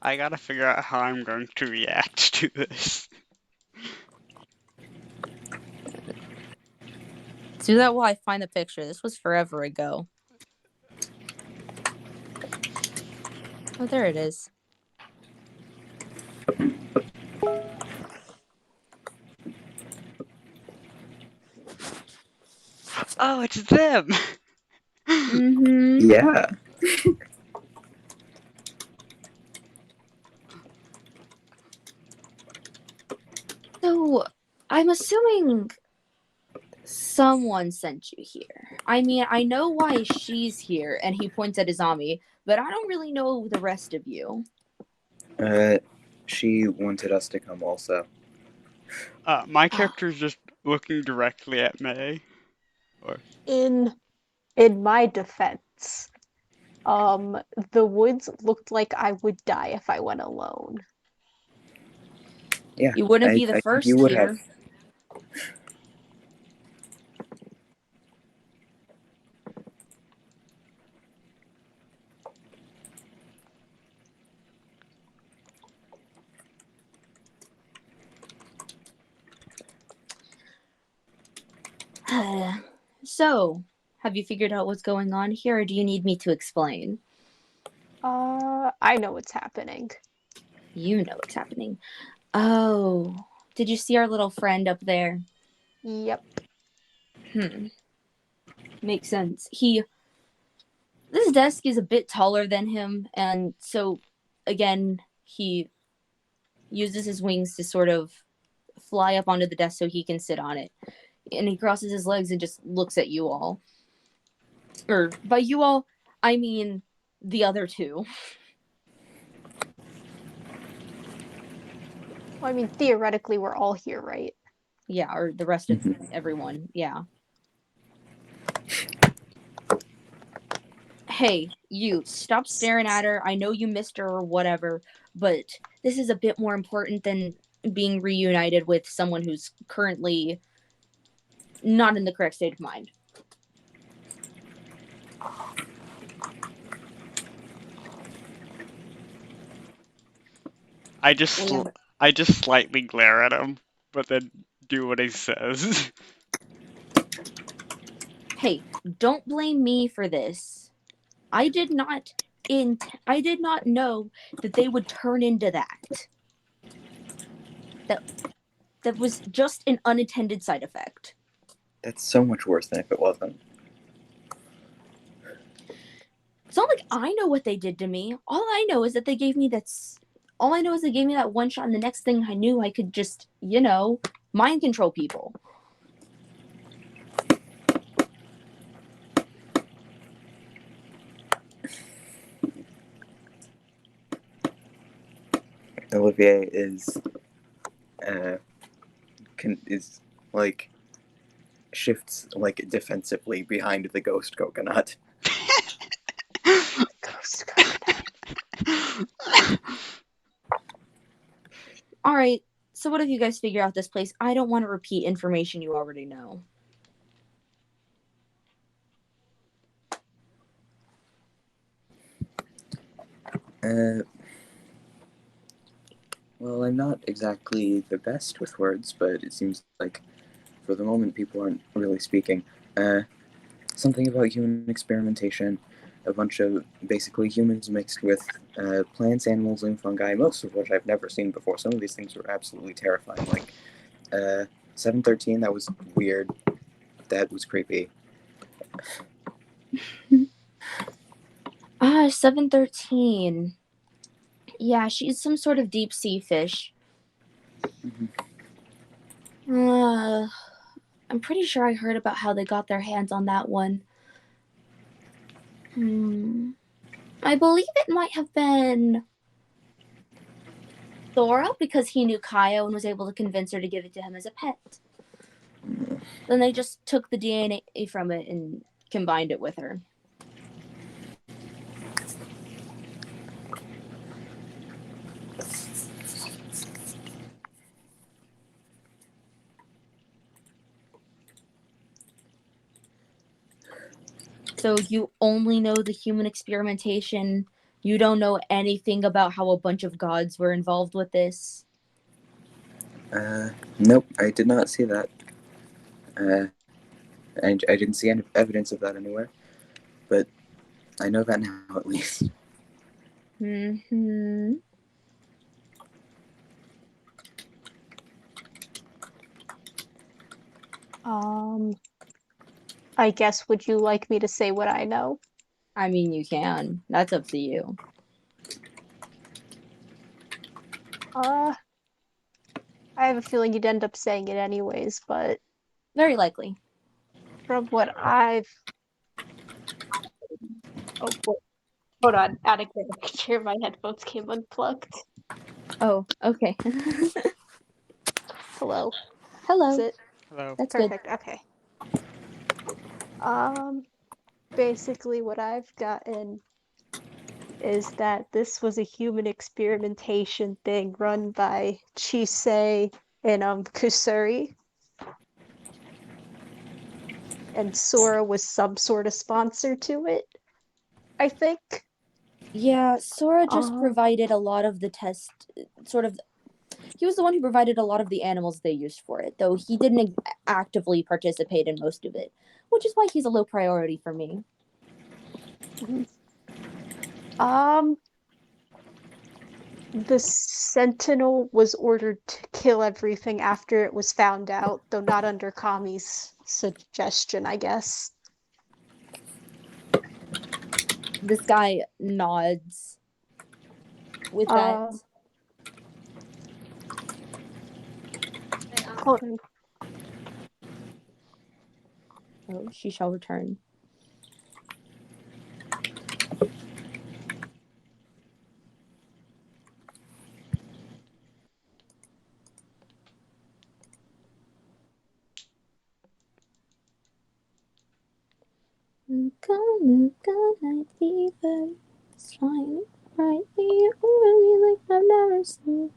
S1: I gotta figure out how I'm going to react to this.
S2: Do that while I find the picture. This was forever ago. Oh, there it is.
S1: Oh, it's them!
S2: Mm-hmm.
S4: Yeah.
S2: So, I'm assuming someone sent you here. I mean, I know why she's here, and he points at Izami, but I don't really know the rest of you.
S4: She wanted us to come also.
S1: My character's just looking directly at May.
S3: In my defense, the woods looked like I would die if I went alone.
S4: Yeah.
S2: You wouldn't be the
S4: I think
S2: first
S4: you would
S2: here.
S4: have.
S2: So, have you figured out what's going on here, or do you need me to explain?
S3: I know what's happening.
S2: You know what's happening. Oh, did you see our little friend up there?
S3: Yep.
S2: Makes sense. This desk is a bit taller than him, and so, again, he uses his wings to sort of fly up onto the desk so he can sit on it. And he crosses his legs and just looks at you all. Or, by you all, I mean the other two.
S3: Well, I mean, theoretically, we're all here, right?
S2: Yeah, or the rest of everyone. Yeah. Hey, you, stop staring at her. I know you missed her or whatever, but this is a bit more important than being reunited with someone who's currently not in the correct state of mind.
S1: I just slightly glare at him, but then do what he says.
S2: Hey, don't blame me for this. I did not know that they would turn into that. That was just an unintended side effect.
S4: That's so much worse than if it wasn't.
S2: It's not like I know what they did to me. All I know is that they gave me that one shot, and the next thing I knew, I could just, mind control people.
S4: Olivier is like shifts like defensively behind the ghost coconut.
S3: Ghost coconut.
S2: All right, so what if you guys figure out this place? I don't want to repeat information you already know.
S4: Well, I'm not exactly the best with words, but it seems like for the moment people aren't really speaking. Something about human experimentation, a bunch of basically humans mixed with plants, animals, and fungi, most of which I've never seen before. Some of these things were absolutely terrifying. Like 713, that was weird. That was creepy.
S2: 713. Yeah, she's some sort of deep sea fish. I'm pretty sure I heard about how they got their hands on that one. I believe it might have been Thora, because he knew Kaio and was able to convince her to give it to him as a pet. Then they just took the DNA from it and combined it with her. So you only know the human experimentation. You don't know anything about how a bunch of gods were involved with this.
S4: Nope, I did not see that. And I didn't see any evidence of that anywhere. But I know that now, at least.
S3: I guess, would you like me to say what I know?
S2: I mean, you can. That's up to you.
S3: I have a feeling you'd end up saying it anyways, but
S2: Very likely.
S3: from what I've... Oh, hold on. Adequate picture. My headphones came unplugged.
S2: Oh, okay.
S3: Hello.
S2: Hello.
S3: Is it?
S1: Hello.
S2: That's
S3: Perfect. Good. Okay. Basically what I've gotten is that this was a human experimentation thing run by Chisei and Kusuri. And Sora was some sort of sponsor to it, I think.
S2: Yeah, Sora just provided a lot of the test, he was the one who provided a lot of the animals they used for it, though he didn't actively participate in most of it, which is why he's a low priority for me.
S3: The Sentinel was ordered to kill everything after it was found out, though not under Kami's suggestion, I guess.
S2: This guy nods with that.
S3: Hold on.
S2: Oh, she shall return. Night fever, it's fine, right here, really like I've never seen.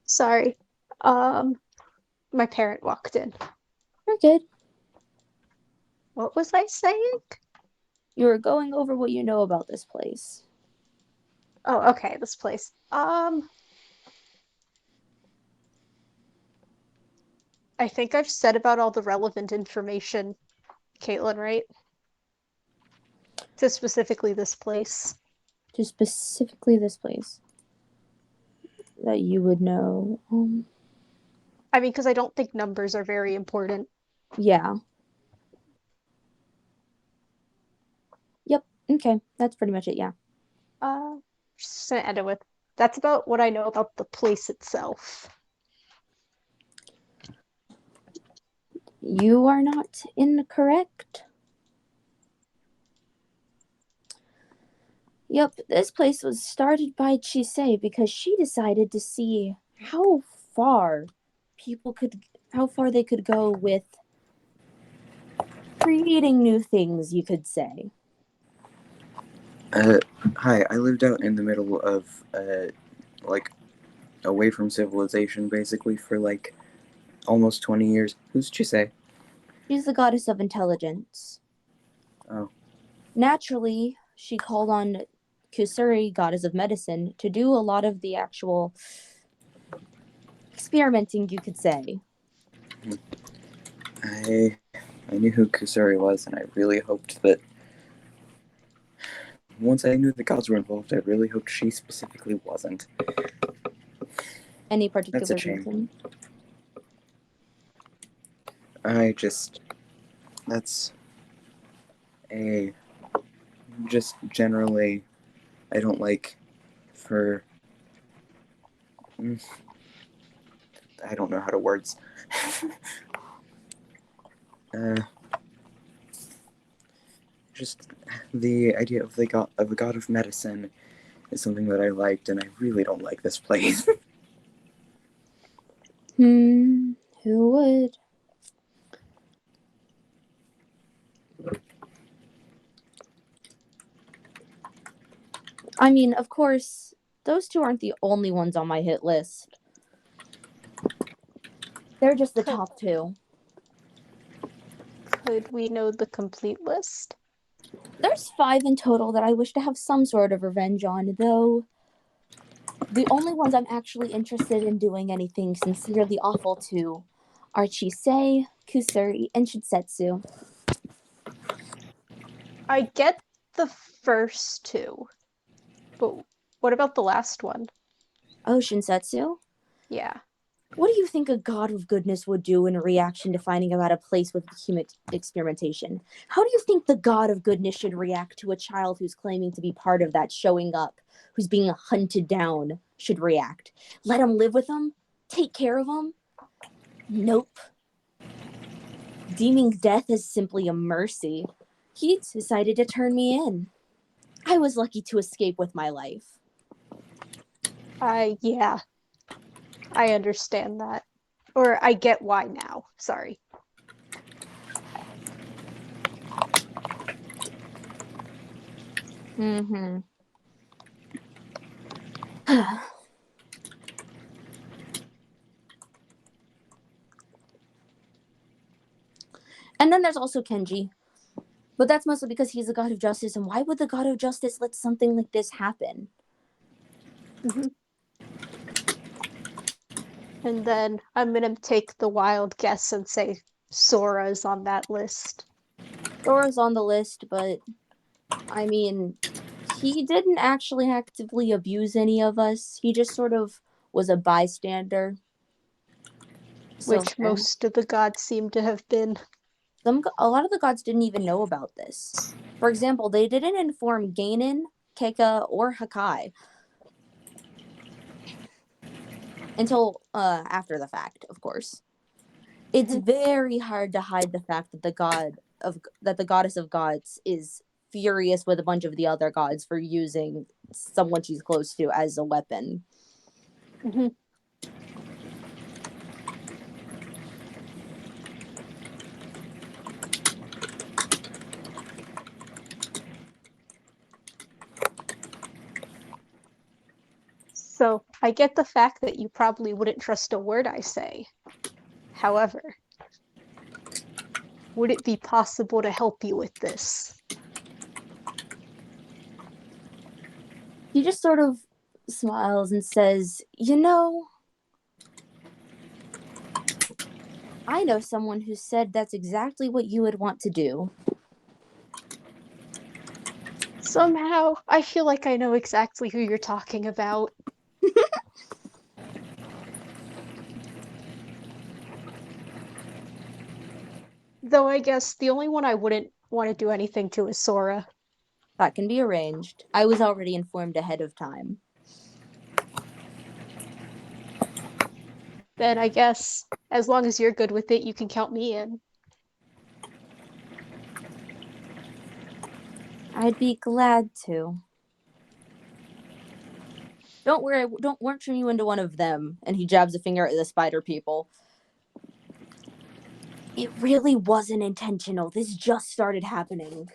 S3: Sorry. My parent walked in.
S2: You're good.
S3: What was I saying?
S2: You were going over what you know about this place.
S3: Oh, okay, this place. I think I've said about all the relevant information, Kaitlyn, right? To specifically this place.
S2: To specifically this place. That you would know.
S3: I mean, because I don't think numbers are very important.
S2: Yeah. Yep. Okay. That's pretty much it, yeah.
S3: Just gonna end it with, that's about what I know about the place itself.
S2: You are not incorrect. Yep, this place was started by Chisei because she decided to see how far they could go with creating new things, you could say.
S4: Hi, I lived out in the middle of, away from civilization, basically, for, almost 20 years. Who's Chisei?
S2: She's the goddess of intelligence.
S4: Oh.
S2: Naturally, she called on Kusuri, goddess of medicine, to do a lot of the actual experimenting, you could say.
S4: I knew who Kusuri was, and I really hoped that once I knew the gods were involved, I really hoped she specifically wasn't.
S2: Any
S4: That's
S2: particular
S4: a shame.
S2: reason?
S4: That's a just generally I don't like for I don't know how to words. Just the idea of a god of medicine is something that I liked, and I really don't like this place.
S2: Who would? I mean, of course, those two aren't the only ones on my hit list. They're just the top two.
S3: Could we know the complete list?
S2: There's 5 in total that I wish to have some sort of revenge on, though the only ones I'm actually interested in doing anything sincerely awful to are Chisei, Kusuri, and Shisetsu.
S3: I get the first two, but what about the last one?
S2: Oh, Shinsetsu?
S3: Yeah.
S2: What do you think a god of goodness would do in reaction to finding about a place with human experimentation? How do you think the god of goodness should react to a child who's claiming to be part of that showing up, who's being hunted down, should react? Let him live with him? Take care of him? Nope. Deeming death as simply a mercy, he decided to turn me in. I was lucky to escape with my life.
S3: Yeah. I understand that. Or I get why now. Sorry.
S2: Mm-hmm. And then there's also Kenji. But that's mostly because he's a god of justice, and why would the god of justice let something like this happen?
S3: Mm-hmm. And then I'm gonna take the wild guess and say Sora's on that list.
S2: Sora's on the list, but I mean, he didn't actually actively abuse any of us. He just sort of was a bystander. So
S3: Which most of the gods seem to have been.
S2: a lot of the gods didn't even know about this. For example, they didn't inform Ganon, Keika, or Hakai until after the fact, of course. It's very hard to hide the fact that the goddess of gods is furious with a bunch of the other gods for using someone she's close to as a weapon.
S3: Mm-hmm. So I get the fact that you probably wouldn't trust a word I say. However, would it be possible to help you with this?
S2: He just sort of smiles and says, "You know, I know someone who said that's exactly what you would want to do."
S3: Somehow, I feel like I know exactly who you're talking about. Though I guess the only one I wouldn't want to do anything to is Sora.
S2: That can be arranged. I was already informed ahead of time.
S3: Then I guess, as long as you're good with it, you can count me in.
S2: I'd be glad to. Don't worry, won't turn you into one of them. And he jabs a finger at the spider people. It really wasn't intentional. This just started happening.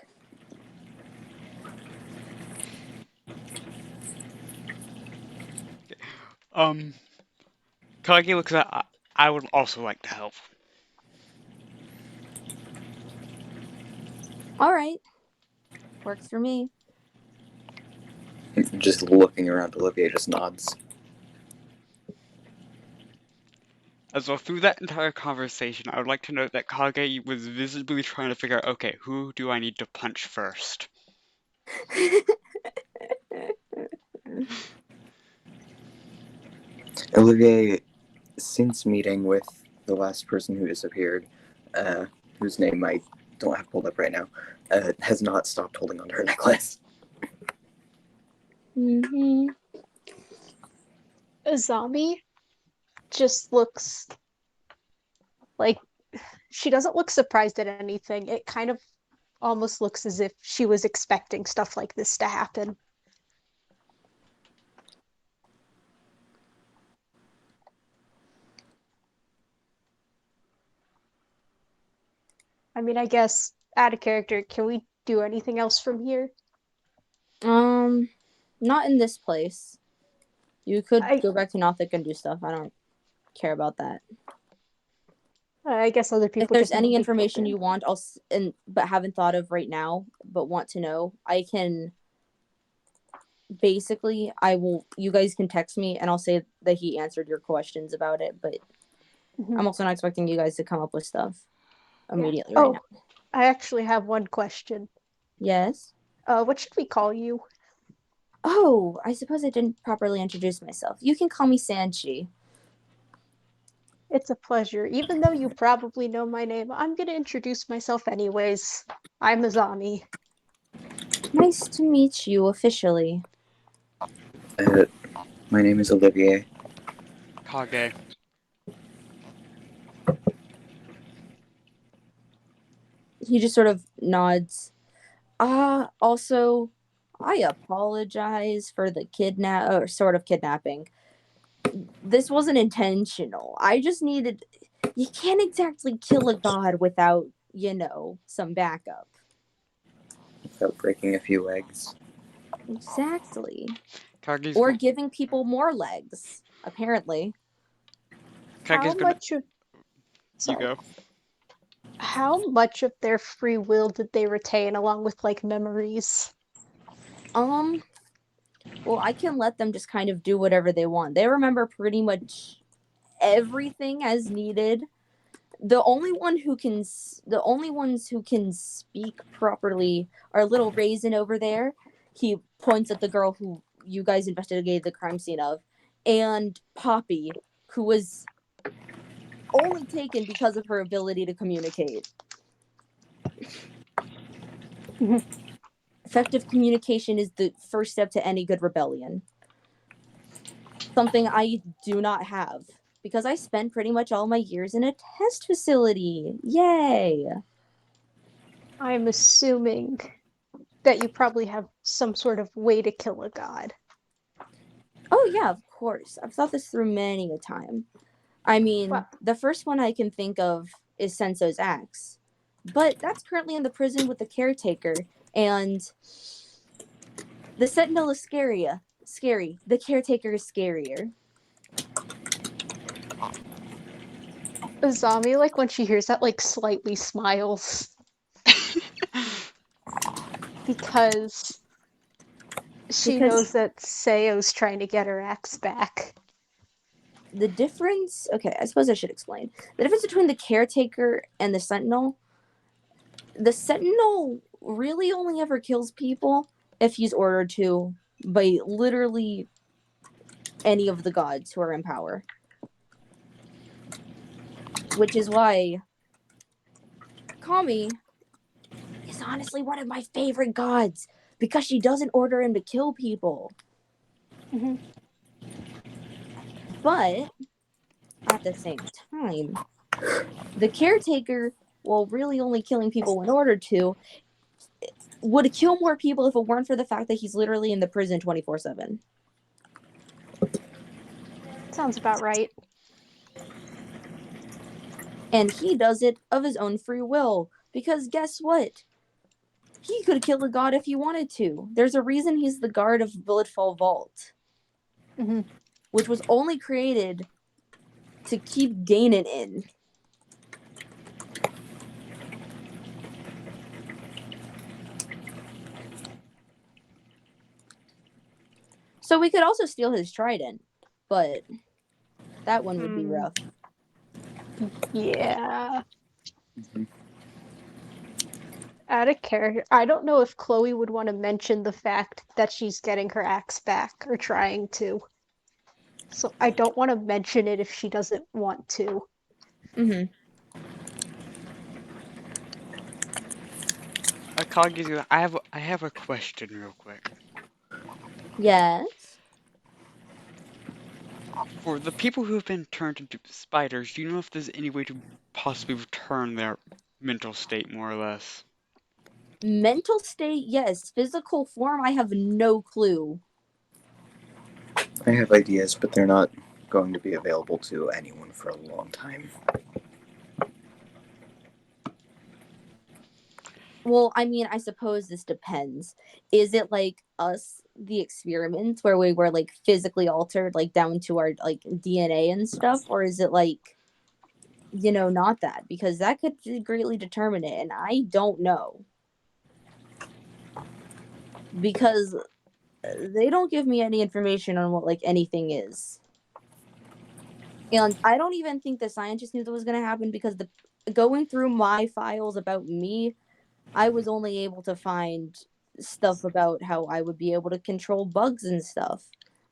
S1: Kage looks at. I would also like to help.
S2: All right. Works for me.
S4: Just looking around, Olivia just nods.
S1: As well, through that entire conversation, I would like to note that Kage was visibly trying to figure out, okay, who do I need to punch first?
S4: Olivier, since meeting with the last person who disappeared, whose name I don't have pulled up right now, has not stopped holding onto her necklace.
S2: Mm-hmm.
S3: Azami just looks like she doesn't look surprised at anything. It kind of almost looks as if she was expecting stuff like this to happen. I mean, I guess out of character, can we do anything else from here?
S2: Not in this place. You could
S3: I
S2: go back to Nothic and do stuff. I don't care about that.
S3: I guess other
S2: If
S3: people
S2: there's
S3: just want
S2: any
S3: to be
S2: information
S3: killed
S2: you want, but haven't thought of right now, but want to know, I can. Basically, you guys can text me and I'll say that he answered your questions about it, but
S3: Mhm.
S2: I'm also not expecting you guys to come up with stuff immediately
S3: Yeah.
S2: right
S3: Oh,
S2: now.
S3: I actually have one question.
S2: Yes?
S3: What should we call you?
S2: Oh, I suppose I didn't properly introduce myself. You can call me Sanchi.
S3: It's a pleasure. Even though you probably know my name, I'm gonna introduce myself anyways. I'm Azami.
S2: Nice to meet you officially.
S4: My name is Olivier.
S1: Kage.
S2: He just sort of nods. Also, I apologize for the kidnapping. This wasn't intentional. I just needed. You can't exactly kill a god without, some backup.
S4: Without breaking a few eggs.
S2: Exactly.
S1: Kage's
S2: Or
S1: go-
S2: giving people more legs, apparently.
S3: How
S1: Kage's gonna.
S3: much of
S1: You
S3: sorry.
S1: go.
S3: How much of their free will did they retain along with like memories?
S2: Well, I can let them just kind of do whatever they want. They remember pretty much everything as needed. The only ones who can speak properly are little Raisin over there. He points at the girl who you guys investigated the crime scene of, and Poppy, who was only taken because of her ability to communicate.
S3: Mhm.
S2: Effective communication is the first step to any good rebellion. Something I do not have because I spent pretty much all my years in a test facility. Yay!
S3: I'm assuming that you probably have some sort of way to kill a god.
S2: Oh yeah, of course. I've thought this through many a time. I mean,
S3: Well,
S2: the first one I can think of is Senso's axe. But that's currently in the prison with the caretaker, and the Sentinel is scary. The caretaker is scarier.
S3: Azami, like when she hears that, like slightly smiles because she
S2: Because
S3: knows that Seo's trying to get her axe back.
S2: the difference, okay, I suppose I should explain. The difference between the caretaker and the Sentinel really only ever kills people if he's ordered to by literally any of the gods who are in power. Which is why Kami is honestly one of my favorite gods because she doesn't order him to kill people.
S3: Mhm.
S2: But at the same time, the caretaker, while really only killing people when ordered to, would kill more people if it weren't for the fact that he's literally in the prison 24/7.
S3: Sounds about right.
S2: And he does it of his own free will. Because guess what? He could kill a god if he wanted to. There's a reason he's the guard of Bulletfall Vault,
S3: Mhm.
S2: which was only created to keep Ganon in. So we could also steal his trident, but that one would be
S3: Hmm.
S2: rough.
S3: Yeah.
S4: Mhm.
S3: Out of character. I don't know if Chloe would want to mention the fact that she's getting her axe back or trying to. So I don't want to mention it if she doesn't want to.
S2: Mm-hmm.
S1: Kaguya, I have a question real quick.
S2: Yes.
S1: For the people who have been turned into spiders, do you know if there's any way to possibly return their mental state, more or less?
S2: Mental state, yes. Physical form, I have no clue.
S4: I have ideas, but they're not going to be available to anyone for a long time.
S2: Well, I mean, I suppose this depends. Is it like us, the experiments, where we were like physically altered, like down to our like DNA and stuff, or is it like, not that? Because that could greatly determine it, and I don't know. Because they don't give me any information on what like anything is. And I don't even think the scientists knew that was going to happen because the going through my files about me, I was only able to find stuff about how I would be able to control bugs and stuff.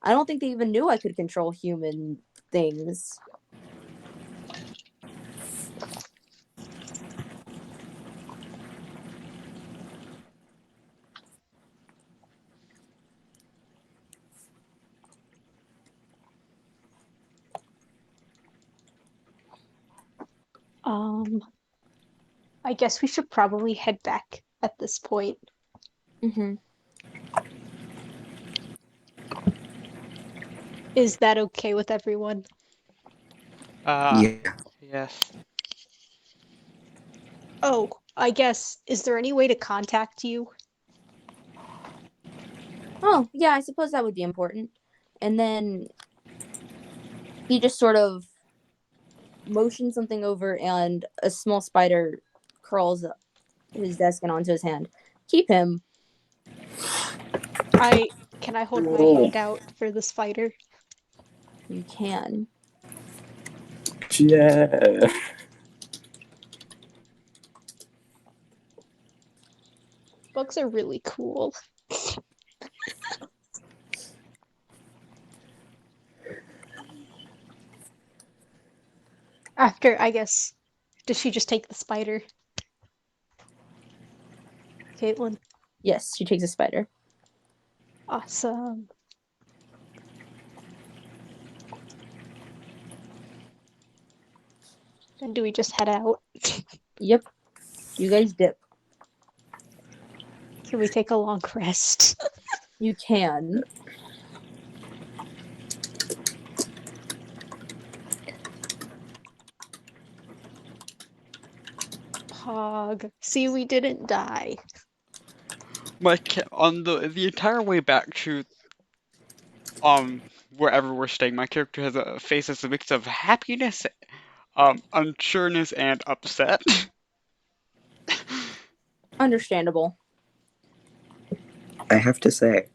S2: I don't think they even knew I could control human things.
S3: I guess we should probably head back at this point.
S2: Mm-hmm.
S3: Is that okay with everyone?
S1: Uh,
S4: Yeah.
S1: yes.
S3: Oh, I guess, is there any way to contact you?
S2: Oh, yeah, I suppose that would be important. And then he just sort of motions something over, and a small spider crawls up his desk and onto his hand. Keep him.
S3: Can I hold my
S4: Oh,
S3: hand out for the spider?
S2: You can.
S4: yeah.
S3: Bugs are really cool. After, I guess, does she just take the spider? Kaitlyn?
S2: Yes, she takes a spider.
S3: Awesome. Then do we just head out?
S2: Yep. You guys dip.
S3: Can we take a long rest?
S2: You can.
S3: Pog. See, we didn't die.
S1: On the entire way back to wherever we're staying, my character has a face that's a mix of happiness, unsureness, and upset.
S2: Understandable.
S4: I have to say,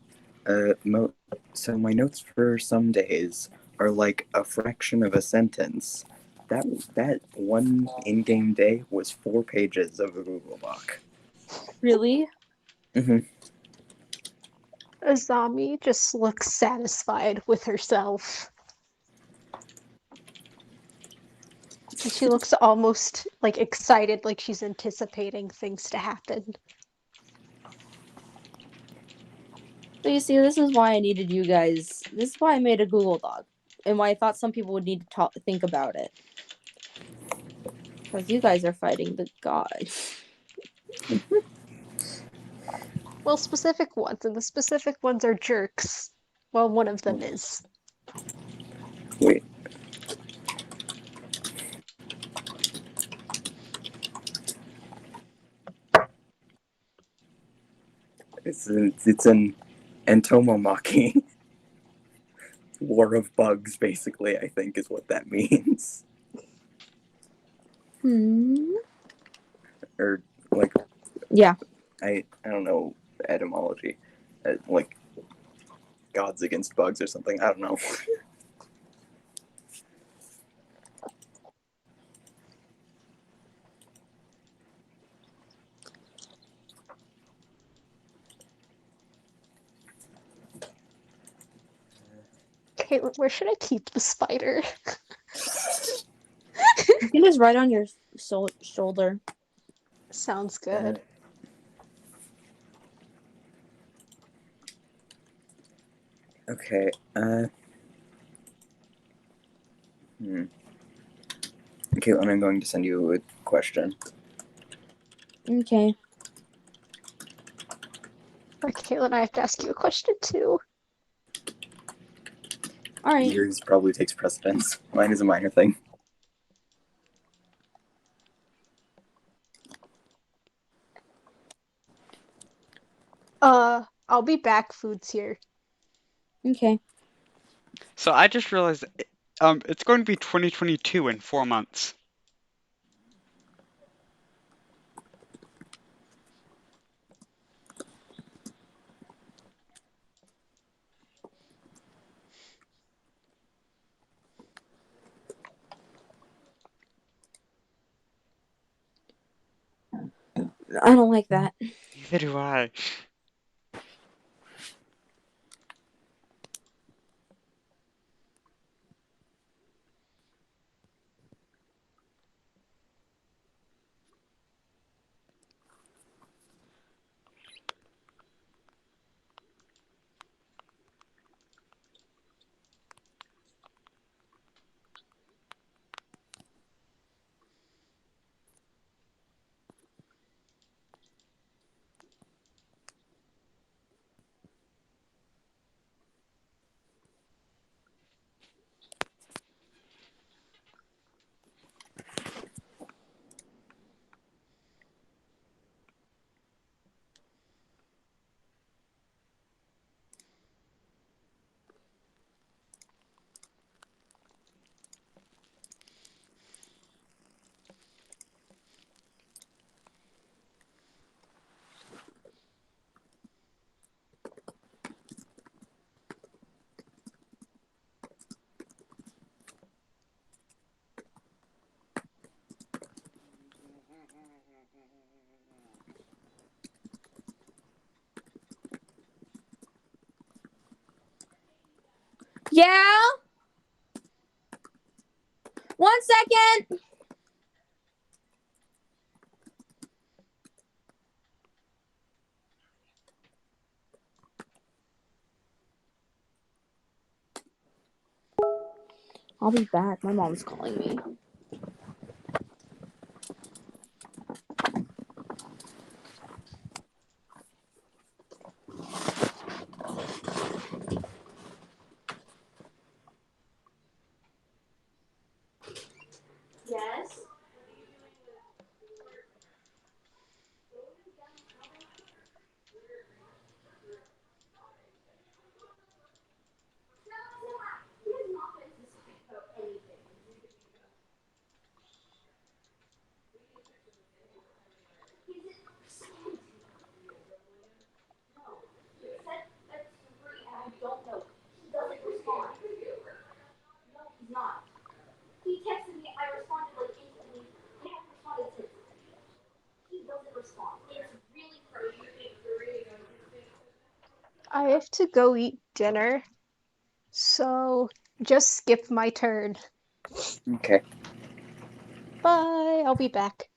S4: so my notes for some days are like a fraction of a sentence. That one in-game day was 4 pages of a Google Doc.
S2: Really?
S4: Mm-hmm.
S3: Azami just looks satisfied with herself. She looks almost like excited, like she's anticipating things to happen.
S2: So you see, this is why I needed you guys. This is why I made a Google Doc, and why I thought some people would need to think about it. Because you guys are fighting the gods.
S3: Well, specific ones, and the specific ones are jerks. Well, one of them is.
S4: Wait, it's an entomomaki. War of bugs, basically, I think is what that means. Or like,
S2: Yeah.
S4: I don't know etymology. Like gods against bugs or something. I don't know.
S3: Kaitlyn, where should I keep the spider?
S2: You can just write on your shoulder.
S3: Sounds good.
S4: Okay. Caitlin, I'm going to send you a question.
S2: Okay.
S3: Kaitlyn, I have to ask you a question too.
S2: All right.
S4: Yours probably takes precedence. Mine is a minor thing.
S3: I'll be back. Food's here.
S2: Okay.
S1: So I just realized it's going to be 2022 in 4 months.
S2: I don't like that.
S1: Neither do I.
S2: Yeah. 1 second. I'll be back. My mom's calling me. Yes.
S3: I have to go eat dinner, so just skip my turn.
S4: Okay.
S3: Bye. I'll be back.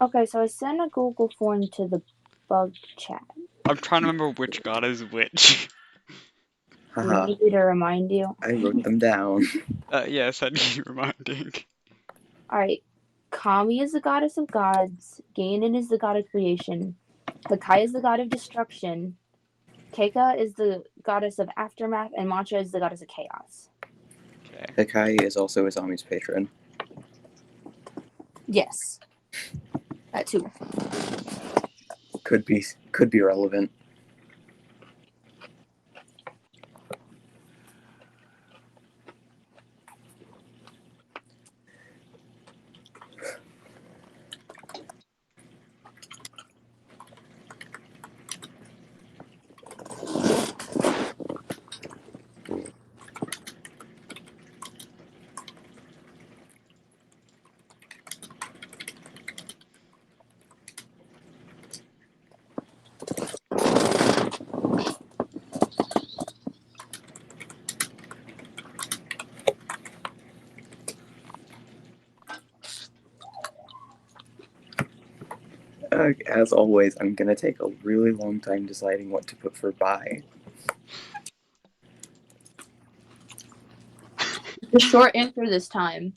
S2: Okay, so I sent a Google form to the bug chat.
S1: I'm trying to remember which god is which.
S2: You
S4: Haha,
S2: need me to remind you?
S4: I wrote them down.
S1: Yes, I need reminding.
S2: Alright. Kami is the goddess of gods. Ganon is the god of creation. Hakai is the god of destruction. Keika is the goddess of aftermath. And Mantra is the goddess of chaos.
S1: Okay.
S4: Hakai is also Izami's patron.
S2: Yes. That too.
S4: Could be relevant. As always, I'm gonna take a really long time deciding what to put for bye.
S2: The short answer this time.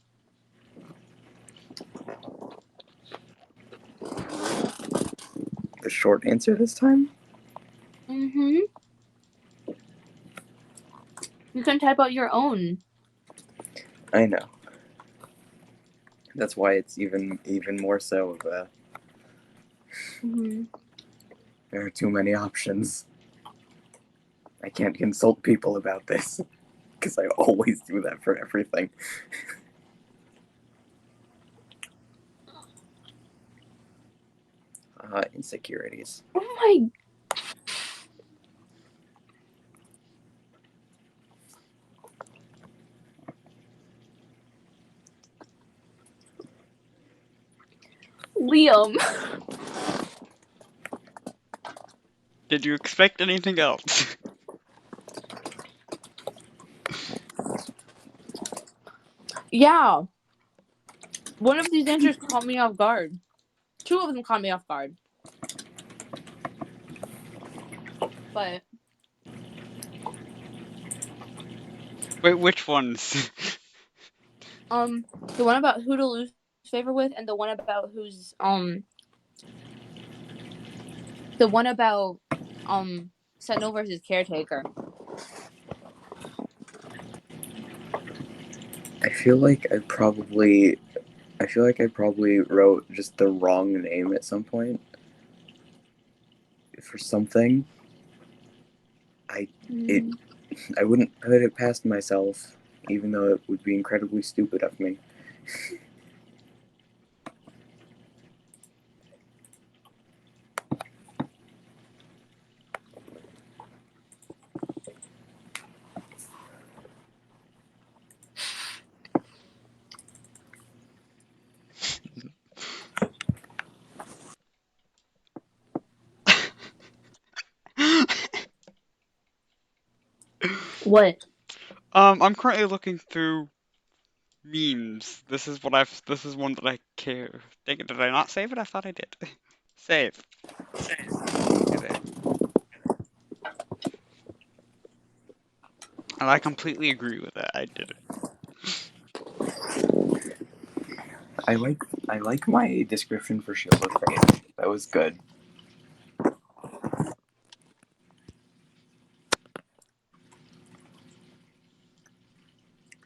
S4: The short answer this time?
S2: Mm-hmm. You can type out your own.
S4: I know. That's why it's even more so of a.
S2: Mm-hmm.
S4: There are too many options. I can't consult people about this because I always do that for everything. Insecurities.
S2: Oh my. Liam.
S1: Did you expect anything else?
S2: Yeah. One of these answers caught me off guard. Two of them caught me off guard. But
S1: Wait, which ones?
S2: the one about who to lose favor with, and the one about Sentinel versus Caretaker.
S4: I feel like I probably wrote just the wrong name at some point for something. I wouldn't put it past myself, even though it would be incredibly stupid of me.
S2: What?
S1: I'm currently looking through memes. This is one that I care. Dang it, did I not save it? I thought I did. Save. Okay, there. And I completely agree with that. I did it.
S4: I like my description for Shield of Faith. That was good.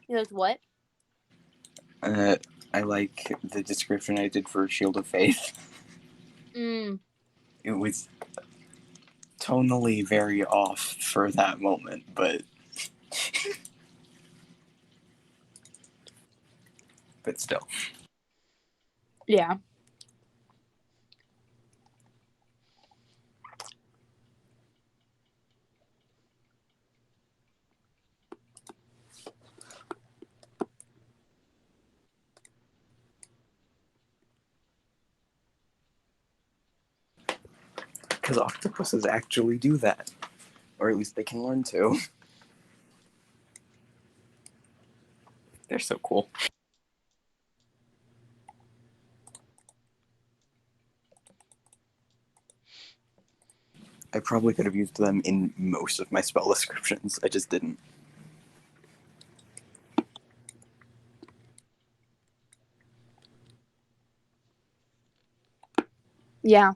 S2: You like what?
S4: I like the description I did for Shield of Faith.
S2: Mm.
S4: It was tonally very off for that moment, but still.
S2: Yeah.
S4: Because octopuses actually do that. Or at least they can learn to. They're so cool. I probably could have used them in most of my spell descriptions. I just didn't.
S2: Yeah.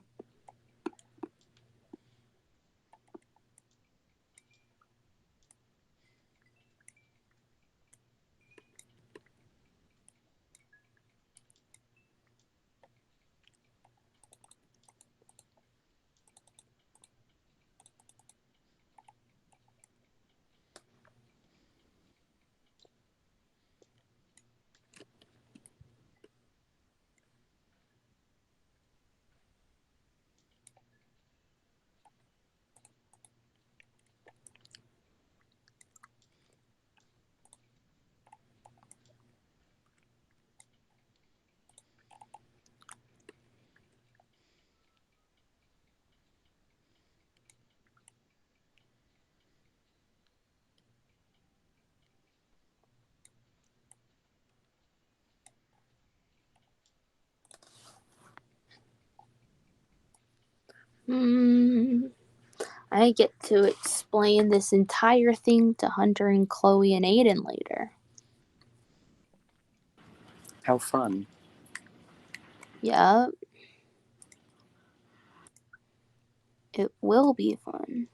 S2: I get to explain this entire thing to Hunter and Chloe and Aiden later.
S4: How fun.
S2: Yup. It will be fun.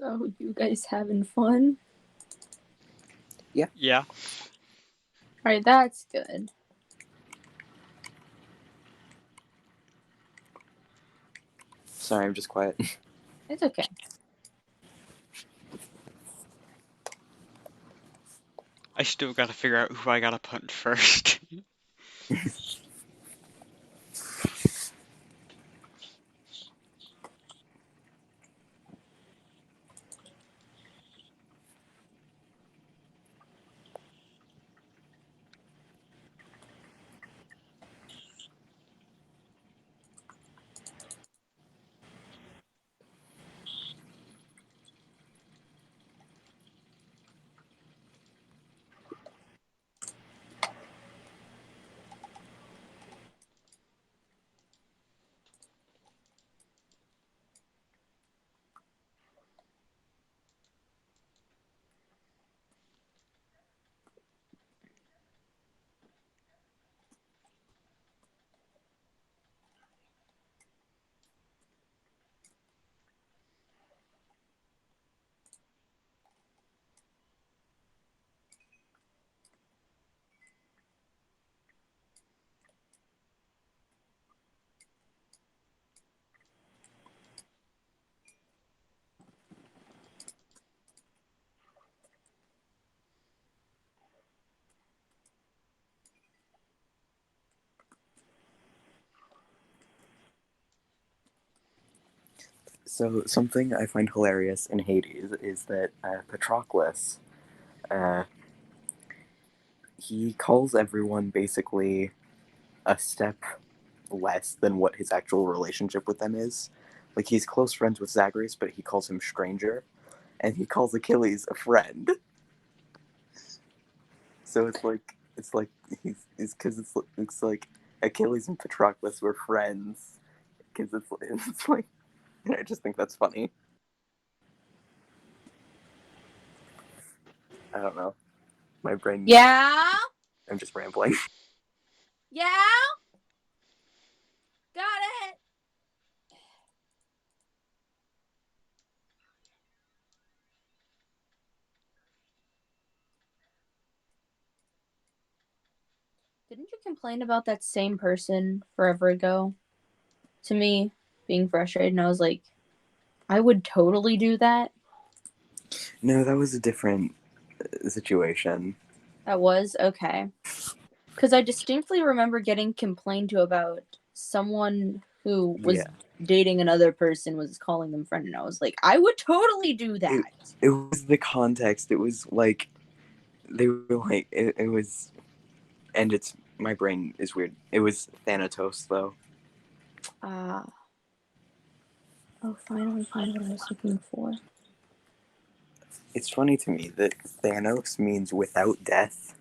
S2: So, you guys having fun?
S1: Yeah.
S2: Alright, that's good.
S4: Sorry, I'm just quiet.
S2: It's okay.
S1: I still gotta figure out who I gotta punch first.
S4: So something I find hilarious in Hades is that Patroclus, he calls everyone basically a step less than what his actual relationship with them is. Like, he's close friends with Zagreus, but he calls him stranger, and he calls Achilles a friend. So it's like he's because it's like Achilles and Patroclus were friends because it's like I just think that's funny. I don't know. My brain.
S2: Yeah?
S4: I'm just rambling.
S2: Yeah? Got it! Didn't you complain about that same person forever ago to me being frustrated? And I was like, I would totally do that.
S4: No, that was a different situation.
S2: That was okay. Because I distinctly remember getting complained to about someone who was dating another person was calling them friend, and I was like, I would totally do that.
S4: It was the context. It was like they were like it was, and it's my brain is weird. It was Thanatos though.
S2: Oh, finally found what I was looking for.
S4: It's funny to me that Thanos means without death,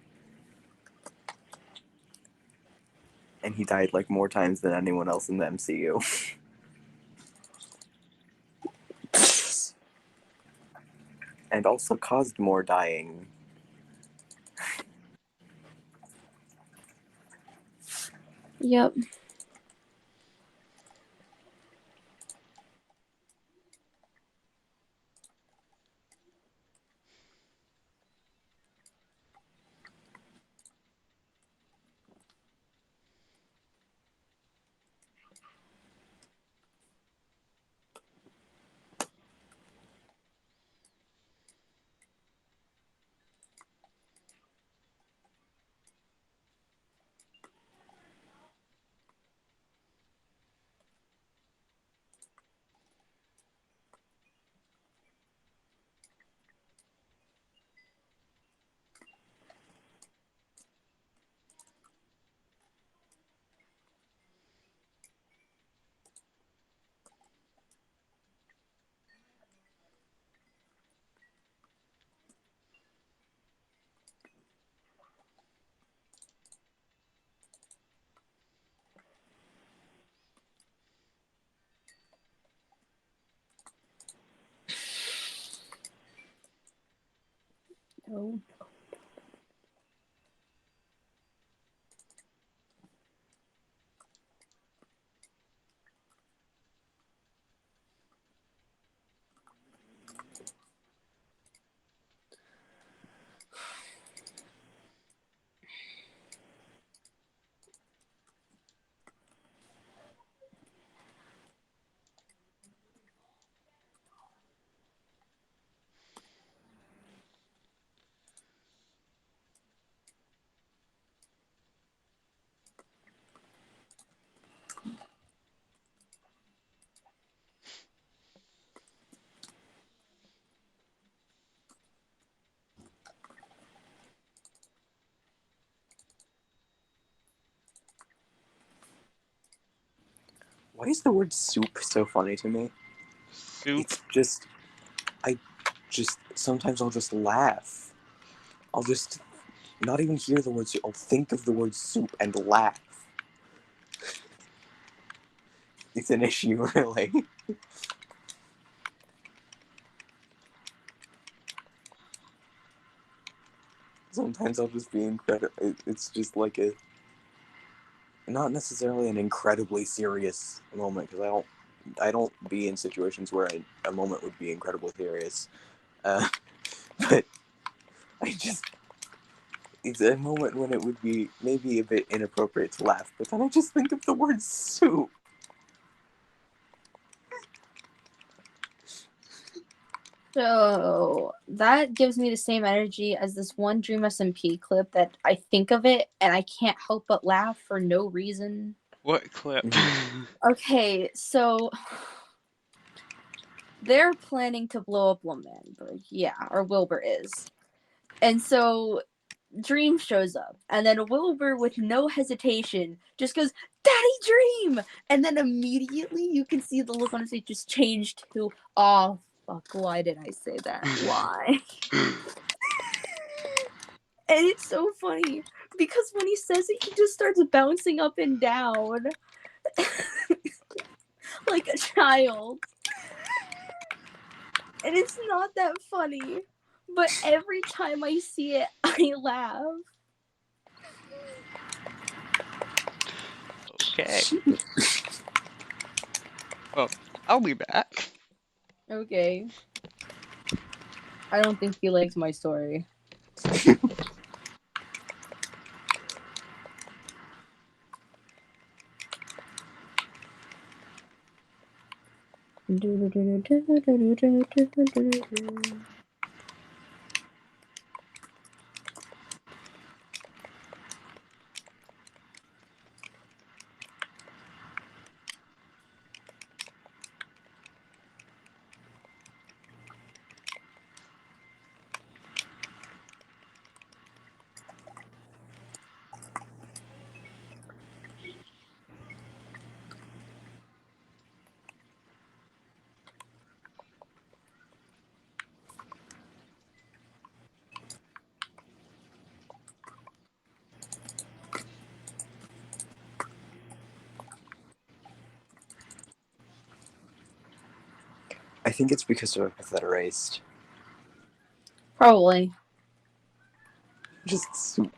S4: and he died like more times than anyone else in the MCU. And also caused more dying.
S2: Yep. No.
S4: Why is the word soup so funny to me?
S1: Soup.
S4: It's just, sometimes I'll just laugh. I'll just not even hear the word soup. I'll think of the word soup and laugh. It's an issue, really. Sometimes I'll just be incredible. It's just like not necessarily an incredibly serious moment, because I don't be in situations where a moment would be incredibly serious. But it's a moment when it would be maybe a bit inappropriate to laugh, but then I just think of the word soup.
S2: So that gives me the same energy as this one Dream SMP clip that I think of it and I can't help but laugh for no reason.
S1: What clip?
S2: Okay, so they're planning to blow up Lemon. Yeah, or Wilbur is. And so Dream shows up, and then Wilbur, with no hesitation, just goes, "Daddy Dream!" And then immediately you can see the look on his face just change to, "Oh, fuck, why did I say that? Why?" And it's so funny, because when he says it, he just starts bouncing up and down like a child. And it's not that funny, but every time I see it, I laugh.
S1: Okay. Well, I'll be back.
S2: Okay. I don't think he likes my story.
S4: I think it's because of that erased.
S2: Probably.
S4: Just soup.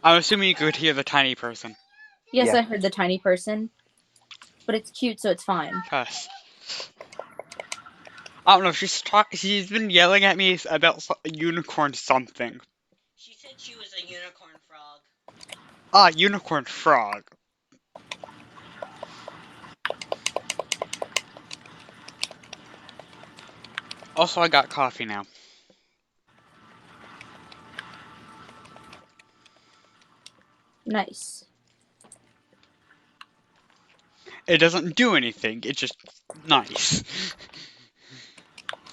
S1: I'm assuming you could hear the tiny person.
S2: Yes,
S4: Yeah.
S2: I heard the tiny person. But it's cute, so it's fine.
S1: Yes. I don't know. She's been yelling at me about unicorn something.
S5: She said she was a unicorn frog.
S1: Ah, unicorn frog. Also, I got coffee now.
S2: Nice.
S1: It doesn't do anything. It's just nice.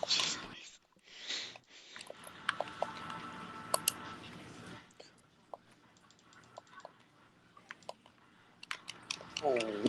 S1: It's just nice.
S4: Oh.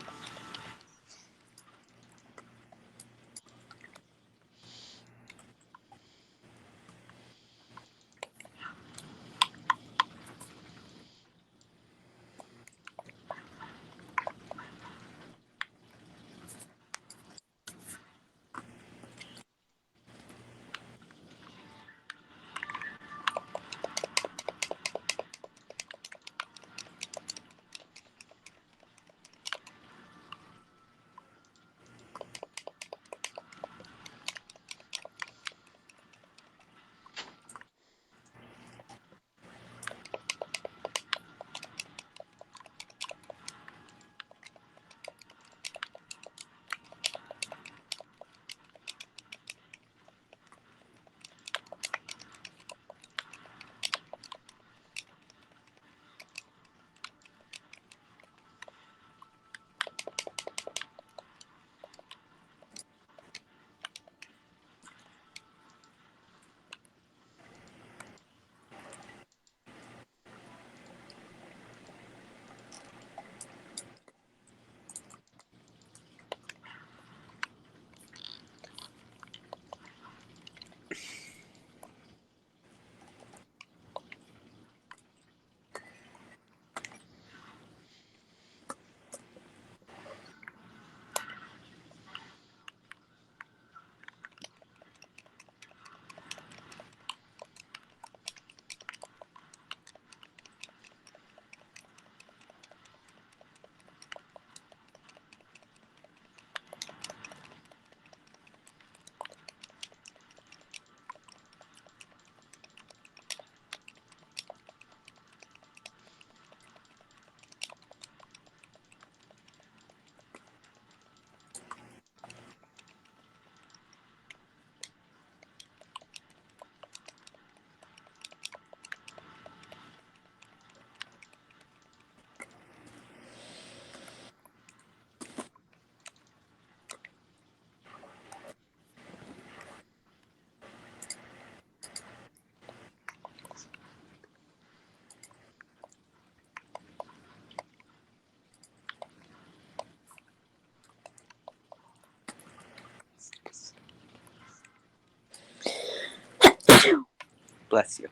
S4: Bless you.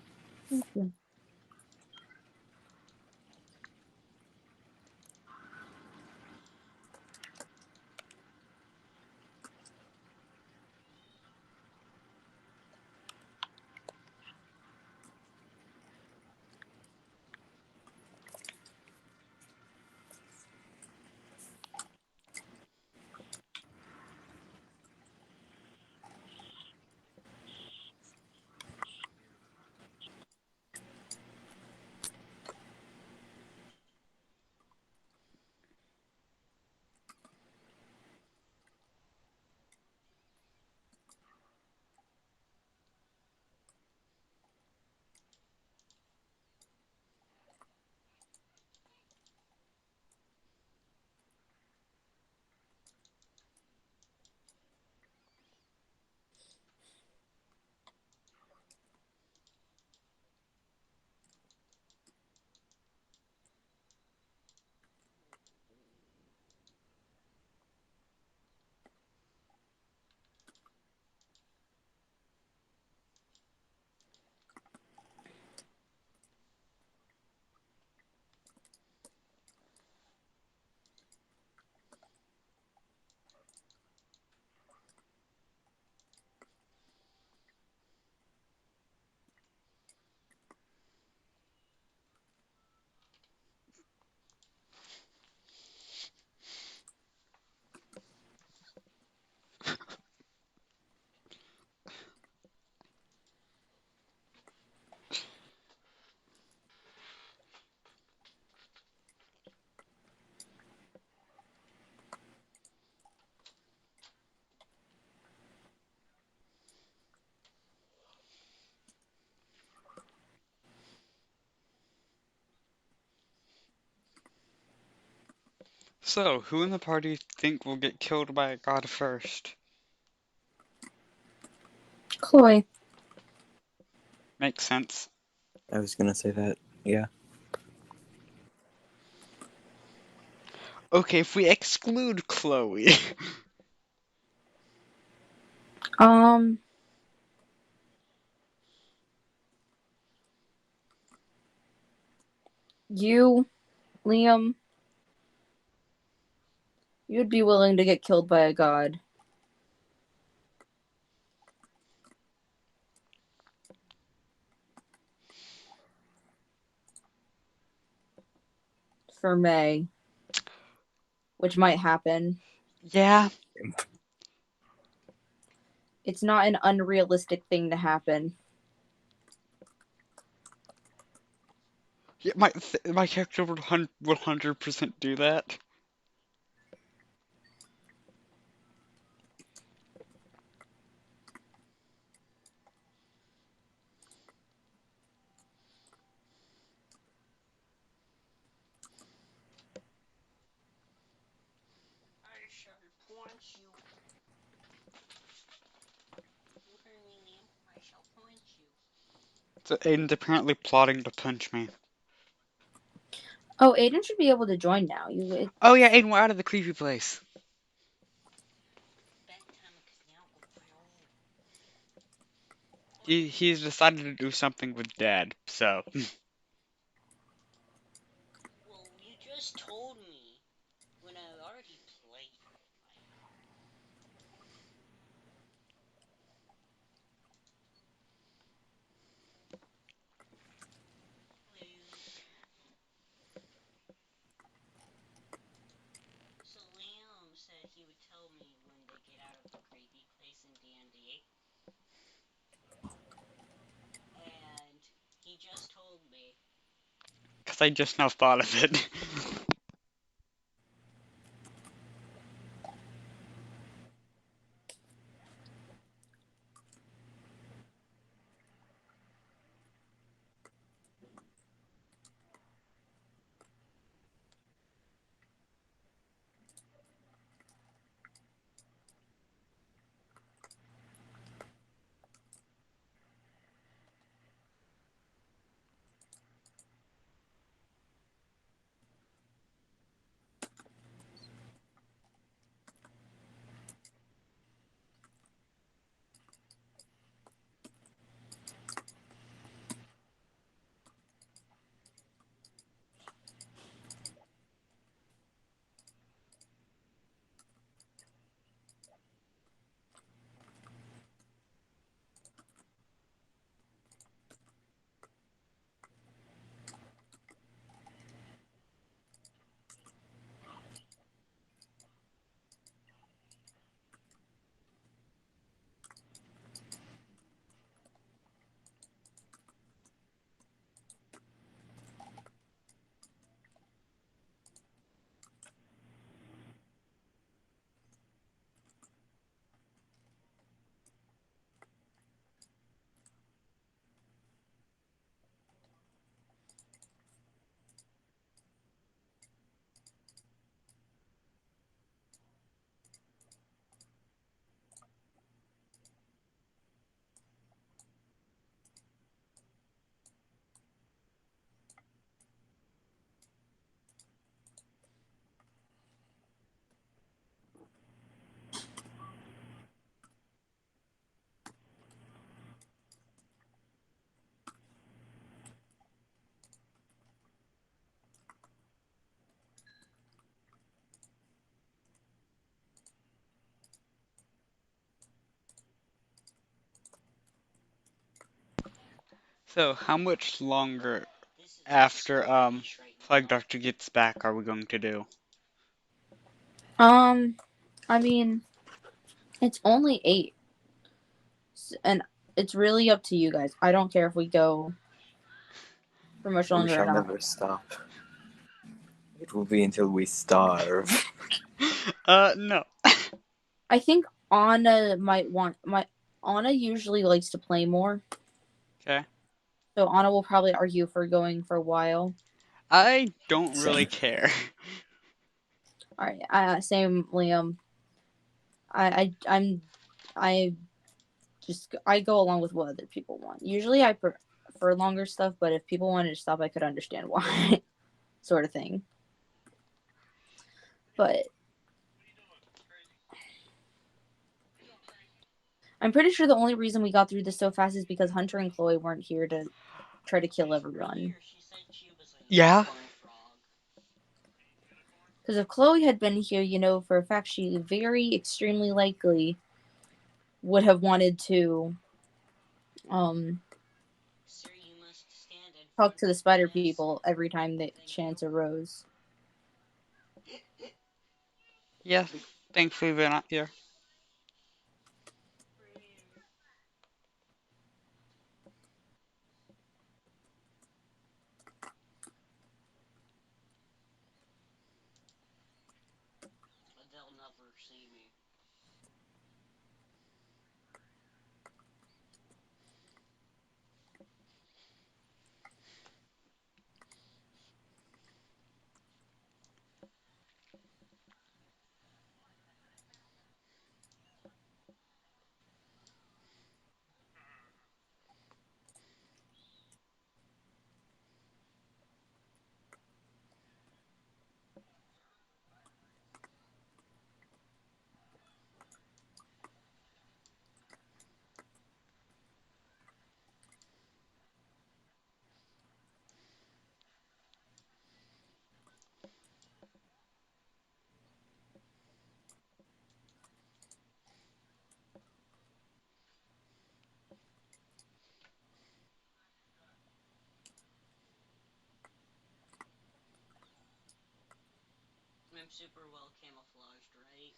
S2: Thank you.
S1: So, who in the party think will get killed by a god first?
S2: Chloe.
S1: Makes sense.
S4: I was gonna say that. Yeah.
S1: Okay, if we exclude Chloe,
S2: You, Liam, you'd be willing to get killed by a god. For May. Which might happen.
S1: yeah,
S2: It's not an unrealistic thing to happen.
S1: yeah my character would 100% do that.
S5: I shall point you. You heard me, Liam. I shall point you.
S1: So Aiden's apparently plotting to punch me.
S2: Oh, Aiden should be able to join now.
S1: Oh yeah, Aiden, we're out of the creepy place.
S5: Bedtime because now go right over.
S1: He's decided to do something with Dad, so
S5: Well, you just told me when I already played. So Liam said he would tell me when they get out of the creepy place in D&D. And he just told me.
S1: because I just now thought of it. So, how much longer
S5: This is
S1: after
S5: right
S1: Plague
S5: now.
S1: Doctor gets back are we going to do?
S2: I mean, it's only 8. And it's really up to you guys. I don't care if we go for much
S4: We
S2: longer or
S4: shall
S2: not.
S4: never stop. It will be until we starve.
S1: No.
S2: I think Anna might want Anna usually likes to play more.
S1: Okay.
S2: So Anna will probably argue for going for a while.
S1: I don't really
S4: Same.
S1: care.
S2: All right. Same, Liam. I go along with what other people want. Usually, I prefer longer stuff, but if people wanted to stop, I could understand why, sort of thing. But I'm pretty sure the only reason we got through this so fast is because Hunter and Chloe weren't here to try to kill everyone.
S5: Earlier, she said she was a
S1: Yeah.
S5: frog.
S2: Because if Chloe had been here, you know, for a fact, she very extremely likely would have wanted to
S5: Sir, you must stand in
S2: talk
S5: front
S2: to the
S5: of
S2: spider
S5: this.
S2: people every time the
S5: Thank
S2: chance
S5: you.
S2: arose.
S1: Yes. Thankfully they're not here.
S5: But they'll never see me. I'm super well camouflaged, right?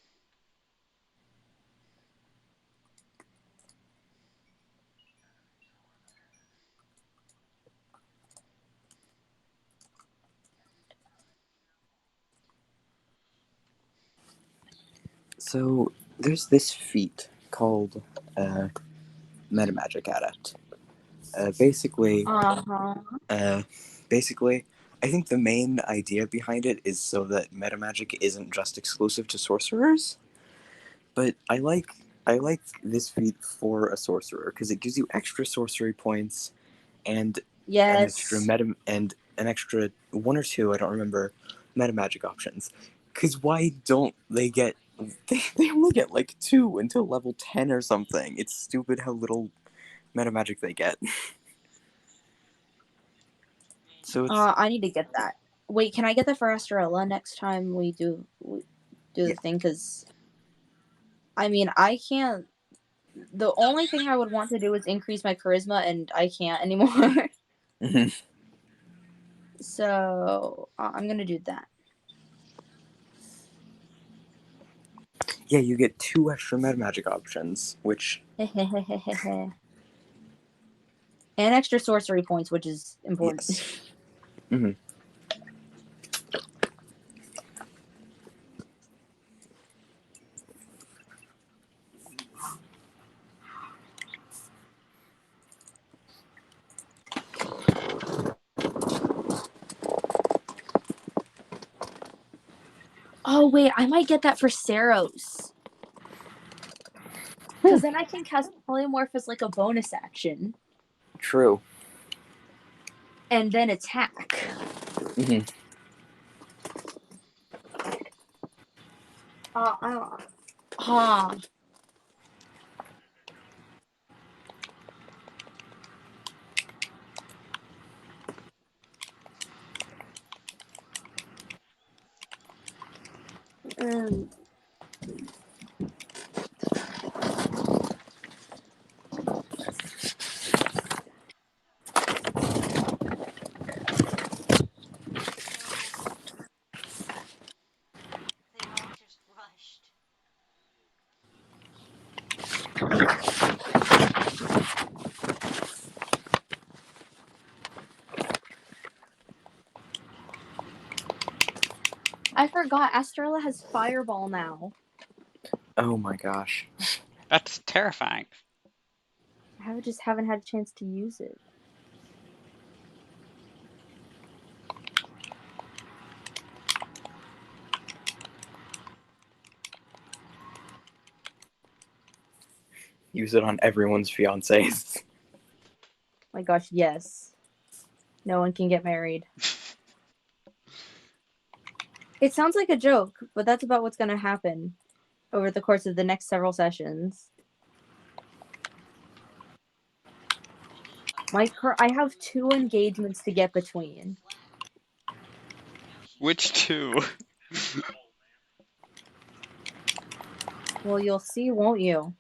S4: So there's this feat called Metamagic Adept. Basically,
S2: Uh-huh.
S4: basically, I think the main idea behind it is so that metamagic isn't just exclusive to sorcerers. But I like this feat for a sorcerer because it gives you extra sorcery points and an extra
S2: Yes.
S4: meta and an extra one or two, I don't remember, metamagic options. Because why don't they get? They only get like 2 until level 10 or something. It's stupid how little metamagic they get. So it's
S2: I need to get that. Wait, can I get that for Estrella next time we do
S4: yeah.
S2: the thing? Because, I mean, I can't... The only thing I would want to do is increase my charisma, and I can't anymore. So, I'm gonna do that.
S4: Yeah, you get 2 extra metamagic options, which
S2: And extra sorcery points, which is important.
S4: yes. Mm-hmm.
S2: Oh, wait, I might get that for Saros. Because then I can cast Polymorph as like a bonus action.
S4: True.
S2: And then attack.
S4: Mm-hmm.
S2: Ah. Um,
S5: No. They all just rushed.
S2: I forgot Estrella has Fireball now.
S4: Oh my gosh.
S1: That's terrifying.
S2: I just haven't had a chance to use it.
S4: Use it on everyone's fiancés.
S2: My gosh, yes. No one can get married. It sounds like a joke, but that's about what's going to happen over the course of the next several sessions. I have 2 engagements to get between.
S1: Which two?
S2: Well, you'll see, won't you?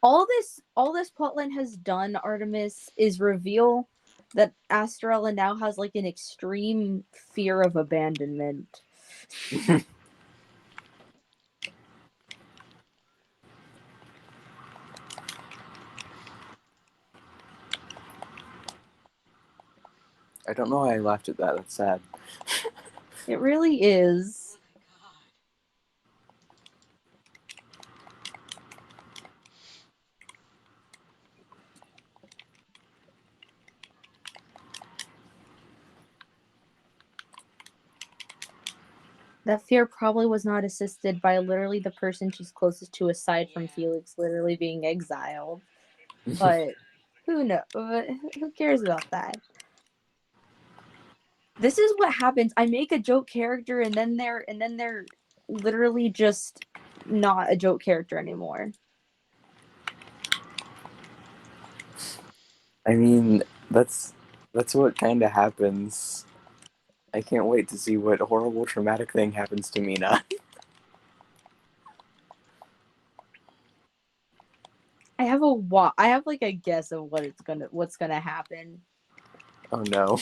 S2: All this plotline has done, Artemis, is reveal that Estrella now has like an extreme fear of abandonment.
S4: I don't know why I laughed at that. That's sad.
S2: It really is. That fear probably was not assisted by literally the person she's closest to aside from Felix literally being exiled. But who knows? Who cares about that? This is what happens. I make a joke character and then they're literally just not a joke character anymore.
S4: I mean, that's what kind of happens. I can't wait to see what horrible traumatic thing happens to Mina.
S2: I have like a guess of what's gonna happen.
S4: Oh no.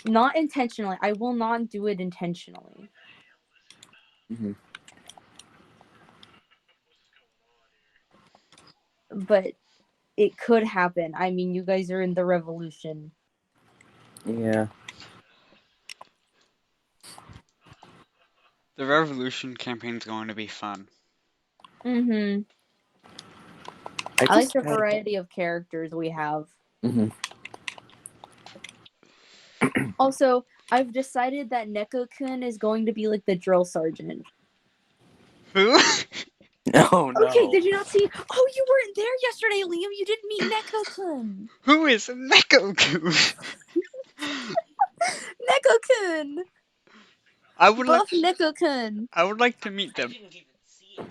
S2: Not intentionally. I will not do it intentionally.
S4: Mm-hmm.
S2: But it could happen. I mean, you guys are in the revolution.
S4: Yeah.
S1: The revolution campaign's going to be fun.
S2: Mm-hmm. I like the variety of characters we have.
S4: Mm-hmm.
S2: Also, I've decided that Neko-kun is going to be like the drill sergeant.
S1: Who?
S4: Oh no.
S2: Okay, did you not see? Oh, you weren't there yesterday, Liam. You didn't meet Neko-kun.
S1: Who is Neko-kun?
S2: Neko-kun.
S1: I would
S2: Buff
S1: like.
S2: Neko-kun.
S1: I would like to meet
S5: I
S1: them.
S5: didn't even see it.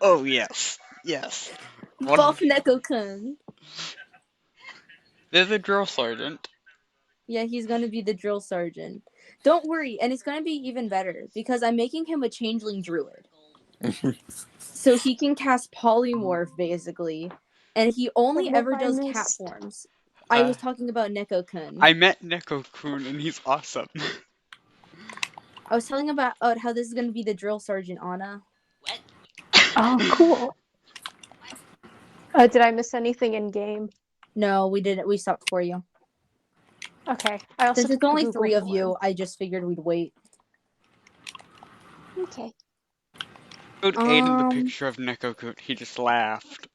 S1: Oh yes, yes.
S2: Buff Neko-kun.
S1: They're the drill sergeant.
S2: Yeah, he's gonna be the drill sergeant. Don't worry, and it's gonna be even better because I'm making him a changeling druid. So he can cast polymorph basically, and he only
S3: What have
S2: ever
S3: I
S2: does cat
S3: missed?
S2: forms. I was talking about Neko-kun.
S1: I met Neko-kun and he's awesome.
S2: I was telling about how this is gonna be the drill sergeant, Anna.
S5: What?
S3: Oh, cool. Did I miss anything in game?
S2: No, we didn't. We stopped for you.
S3: Okay. I also
S2: Since it's
S3: took the
S2: only
S3: Google
S2: 3 of
S3: form.
S2: you, I just figured we'd wait.
S3: Okay.
S1: Showed Aiden the picture of Neko-kun. He just laughed.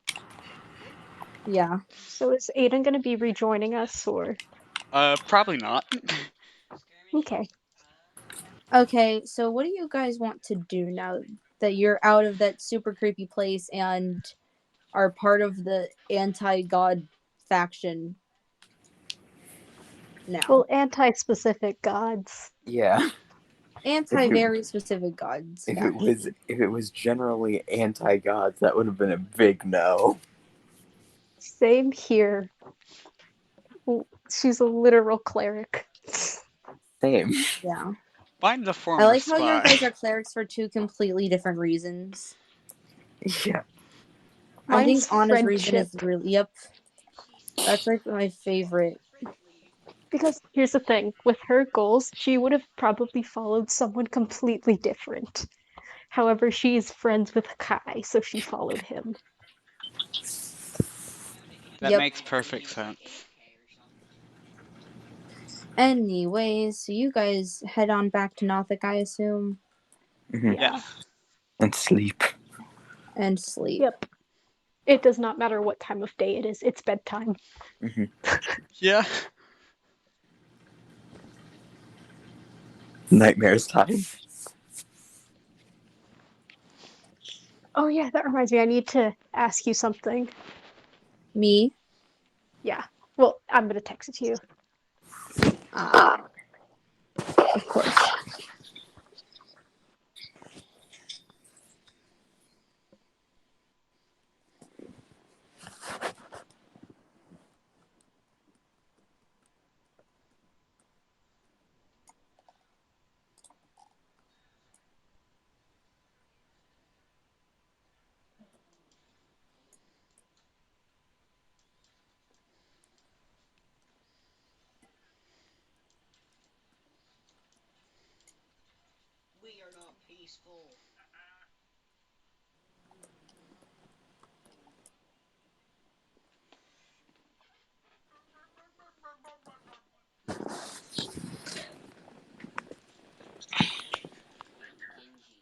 S2: Yeah.
S3: So is Aiden going to be rejoining us, or?
S1: Probably not.
S3: Okay.
S2: Okay, so what do you guys want to do now that you're out of that super creepy place and are part of the anti-god faction now?
S3: Well, anti-specific gods.
S4: Yeah.
S2: Anti-very specific gods
S4: If
S2: faction.
S4: it was generally anti-gods, that would have been a big no.
S3: Same here. She's a literal cleric.
S4: Same.
S2: Yeah.
S1: Find the former
S2: I like
S1: spy.
S2: how you guys are clerics for 2 completely different reasons.
S4: Yeah.
S2: I think
S3: Mine's
S2: Anna's reason
S3: friendship.
S2: is really, yep. That's like my favorite.
S3: Because here's the thing, with her goals, she would have probably followed someone completely different. However, she is friends with Kai, so she followed him.
S1: That
S2: Yep.
S1: makes perfect sense.
S2: Anyways, so you guys head on back to Nothic, I assume,
S4: Mm-hmm.
S3: Yeah.
S4: And sleep.
S2: and sleep.
S3: Yep. It does not matter what time of day it is, it's bedtime.
S4: Mm-hmm.
S1: Yeah.
S4: Nightmares time.
S3: Oh yeah, that reminds me. I need to ask you something.
S2: Me?
S3: Yeah. Well, I'm gonna text it to you.
S2: Of course.
S5: We are not peaceful. Genji.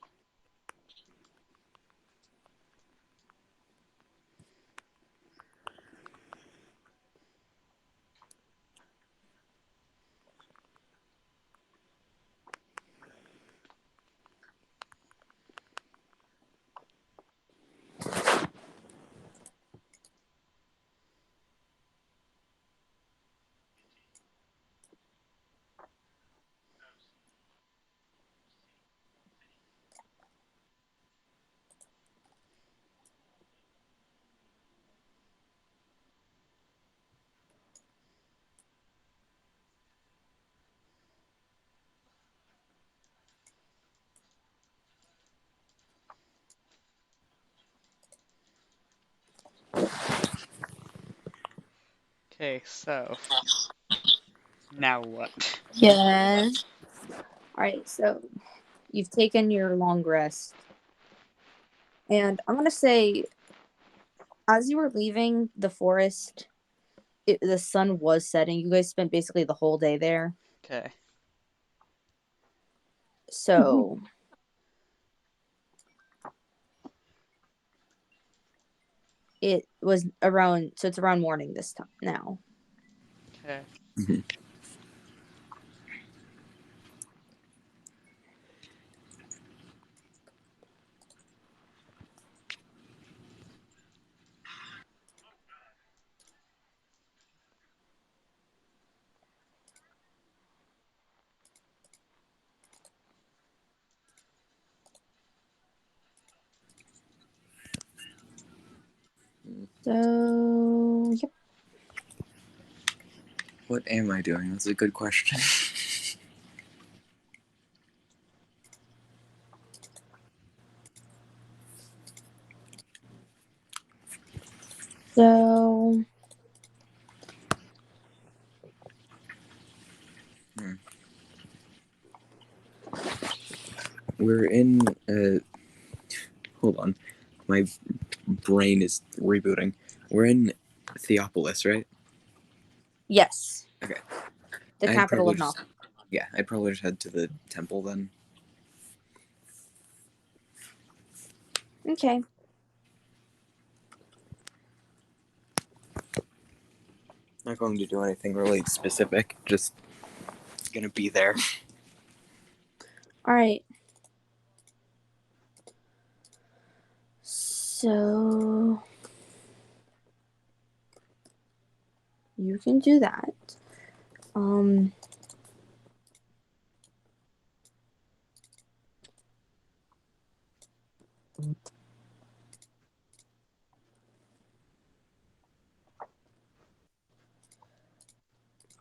S1: Okay, so now what?
S2: Yeah. Alright, so you've taken your long rest. And I'm gonna say, as you were leaving the forest, the sun was setting. You guys spent basically the whole day there.
S1: Okay.
S2: So it was around, so it's around morning this time now.
S1: Okay.
S2: So, yep.
S4: What am I doing? That's a good question.
S2: So,
S4: We're in. Hold on. My brain is rebooting. We're in Theopolis, right?
S2: yes.
S4: Okay.
S2: The
S4: I'd
S2: capital
S4: probably
S2: of
S4: just.
S2: Noth.
S4: Yeah, I'd probably just head to the temple then.
S2: Okay.
S4: Not going to do anything really specific. Just gonna be there.
S2: All right. So, you can do that.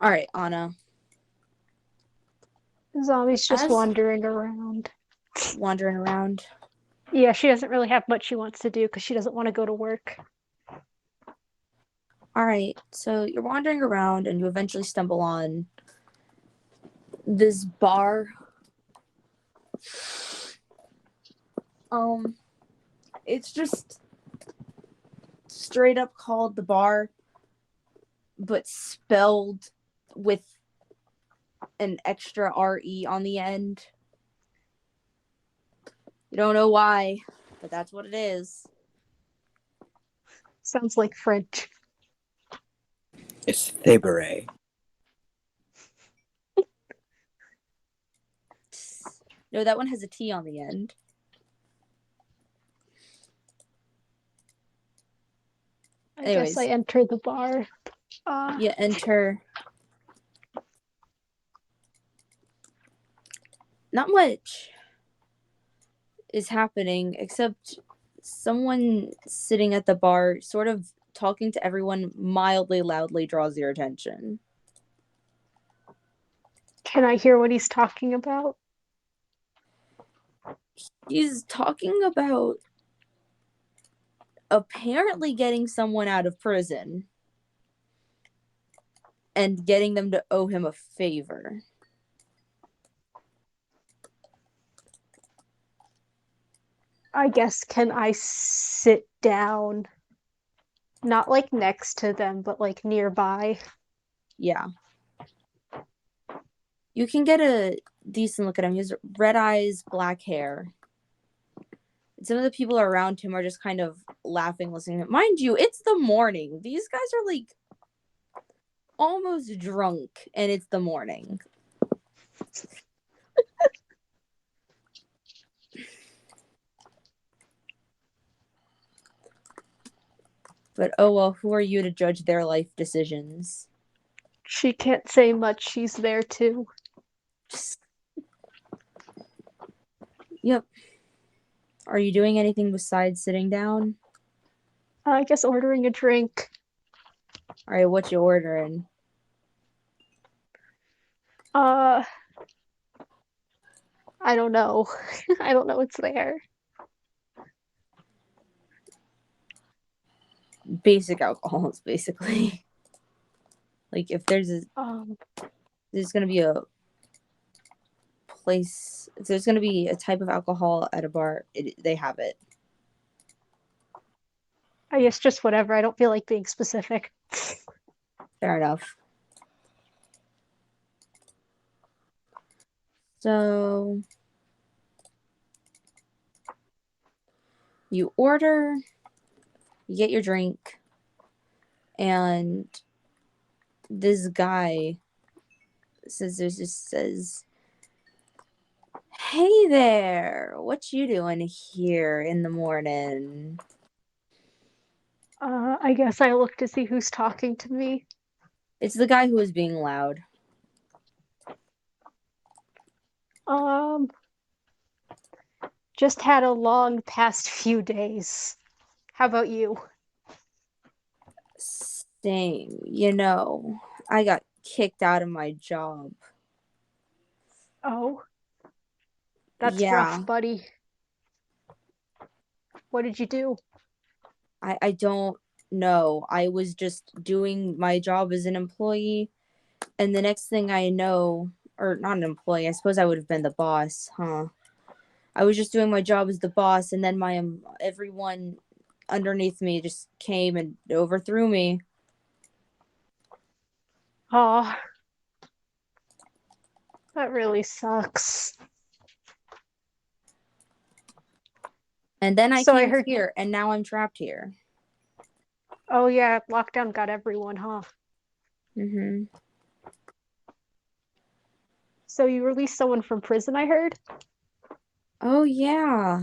S2: All right, Anna.
S3: Zombie's just
S2: As
S3: wandering around.
S2: wandering around.
S3: Yeah, she doesn't really have much she wants to do because she doesn't want to go to work.
S2: All right. So you're wandering around and you eventually stumble on this bar. It's just straight up called the bar, but spelled with an extra RE on the end. You don't know why, but that's what it is.
S3: Sounds like French.
S4: It's Thibere.
S2: No, that one has a T on the end.
S3: I guess I enter the bar.
S2: You enter. Not much is happening except someone sitting at the bar, sort of talking to everyone mildly loudly, draws your attention.
S3: Can I hear what he's talking about?
S2: He's talking about apparently getting someone out of prison and getting them to owe him a favor.
S3: I guess, can I sit down? Not like next to them, but like nearby.
S2: Yeah. You can get a decent look at him. He has red eyes, black hair. Some of the people around him are just kind of laughing, listening to him. Mind you, it's the morning. These guys are like almost drunk, and it's the morning. But oh well, who are you to judge their life decisions?
S3: She can't say much. She's there too.
S2: Yep. Are you doing anything besides sitting down?
S3: I guess ordering a drink.
S2: All right, what you ordering?
S3: I don't know. I don't know what's there.
S2: Basic alcohols, basically. Like if there's gonna be a place, if there's gonna be a type of alcohol at a bar, they have it.
S3: I guess just whatever. I don't feel like being specific.
S2: Fair enough. So you order, you get your drink, and this guy says, "Hey there, what you doing here in the morning?"
S3: I guess I look to see who's talking to me.
S2: It's the guy who was being loud.
S3: Just had a long past few days. How about you?
S2: Same. You know, I got kicked out of my job.
S3: Oh, that's
S2: Yeah.
S3: rough, buddy. What did you do?
S2: I don't know. I was just doing my job as an employee, and the next thing I know, or not an employee, I suppose I would have been the boss, huh? I was just doing my job as the boss, and then everyone underneath me just came and overthrew me.
S3: Oh, that really sucks.
S2: And then I
S3: So I
S2: came
S3: heard.
S2: here, and now I'm trapped here.
S3: Oh yeah, lockdown got everyone, huh?
S2: Mm-hmm.
S3: So you released someone from prison, I heard?
S2: Oh, yeah.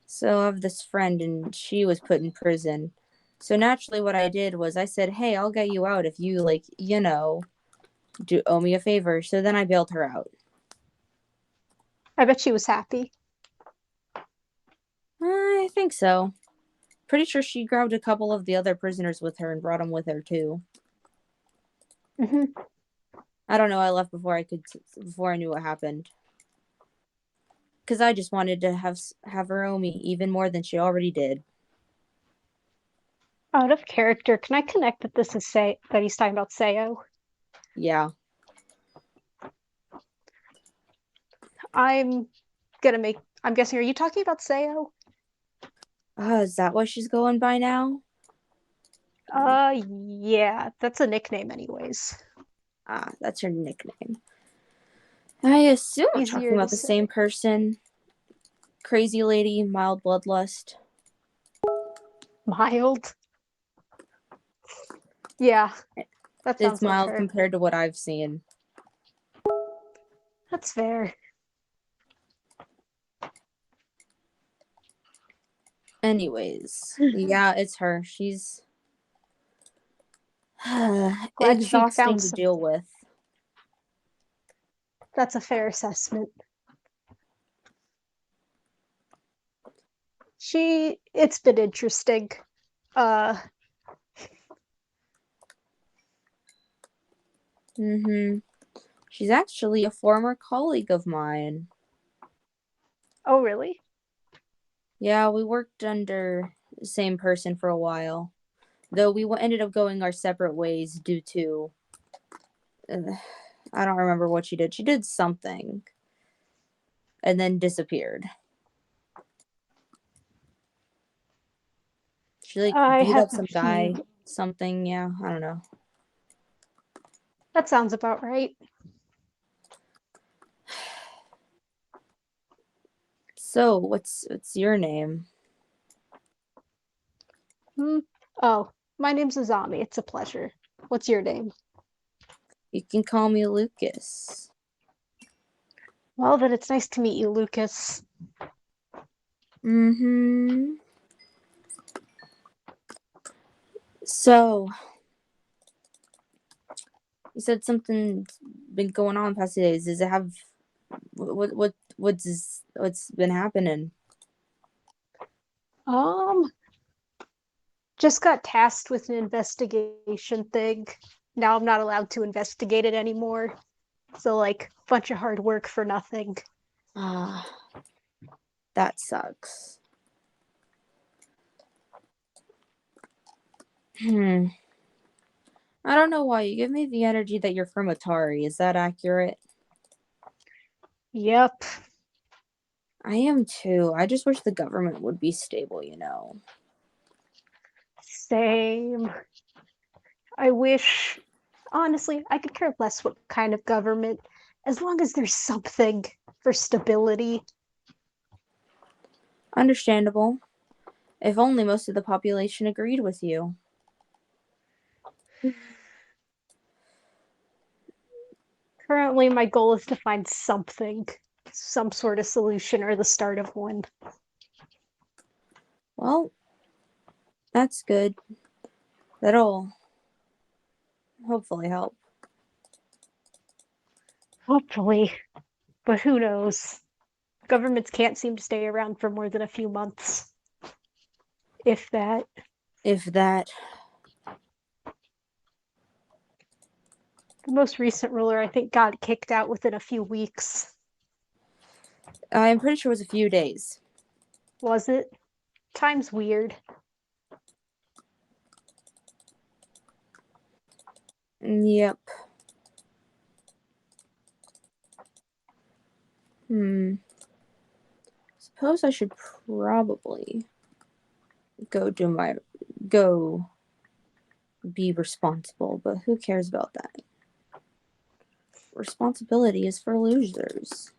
S2: So I have this friend, and she was put in prison. So naturally what I did was I said, hey, I'll get you out if you, like, you know, do owe me a favor. So then I bailed her out.
S3: I bet she was happy.
S2: I think so. Pretty sure she grabbed a couple of the other prisoners with her and brought them with her, too.
S3: Mm-hmm.
S2: I don't know. I left before I knew what happened. Because I just wanted to have her owe me even more than she already did.
S3: Out of character, can I connect that this is that he's talking about Sayo?
S2: Yeah.
S3: I'm guessing, are you talking about Sayo?
S2: Is that what she's going by now?
S3: Yeah, that's a nickname anyways.
S2: That's her nickname. I assume we're talking
S3: Easier
S2: about
S3: to
S2: the
S3: say.
S2: same person. Crazy lady, mild bloodlust.
S3: Mild? Yeah, that
S2: It's
S3: sounds like
S2: mild
S3: her.
S2: compared to what I've seen.
S3: That's fair.
S2: Anyways, yeah, it's her. She's
S3: Glad she
S2: exhausting
S3: found
S2: to
S3: some.
S2: deal with.
S3: That's a fair assessment. It's been interesting.
S2: She's actually a former colleague of mine.
S3: Oh, really?
S2: Yeah, we worked under the same person for a while. Though we ended up going our separate ways due to. I don't remember what she did. She did something. And then disappeared. She
S3: I
S2: beat up
S3: have a
S2: some
S3: few.
S2: guy. Something, yeah. I don't know.
S3: That sounds about right.
S2: So, what's your name?
S3: Oh, my name's Azami. It's a pleasure. What's your name?
S2: You can call me Lucas.
S3: Well, then it's nice to meet you, Lucas.
S2: So, you said something's been going on the past 2 days. Does it have what's been happening?
S3: Just got tasked with an investigation thing. Now I'm not allowed to investigate it anymore. So, like, bunch of hard work for nothing.
S2: Ah, that sucks. I don't know why. You give me the energy that you're from Atari. Is that accurate?
S3: Yep.
S2: I am too. I just wish the government would be stable, you know.
S3: Same. I wish, honestly, I could care less what kind of government, as long as there's something for stability.
S2: Understandable. If only most of the population agreed with you.
S3: Currently, my goal is to find something, some sort of solution or the start of one.
S2: Well, that's good. That'll hopefully help.
S3: Hopefully, but who knows? Governments can't seem to stay around for more than a few months, if that.
S2: If that.
S3: The most recent ruler, I think, got kicked out within a few weeks.
S2: I'm pretty sure it was a few days.
S3: Was it? Time's weird.
S2: Yep. Suppose I should probably go be responsible, but who cares about that? Responsibility is for losers.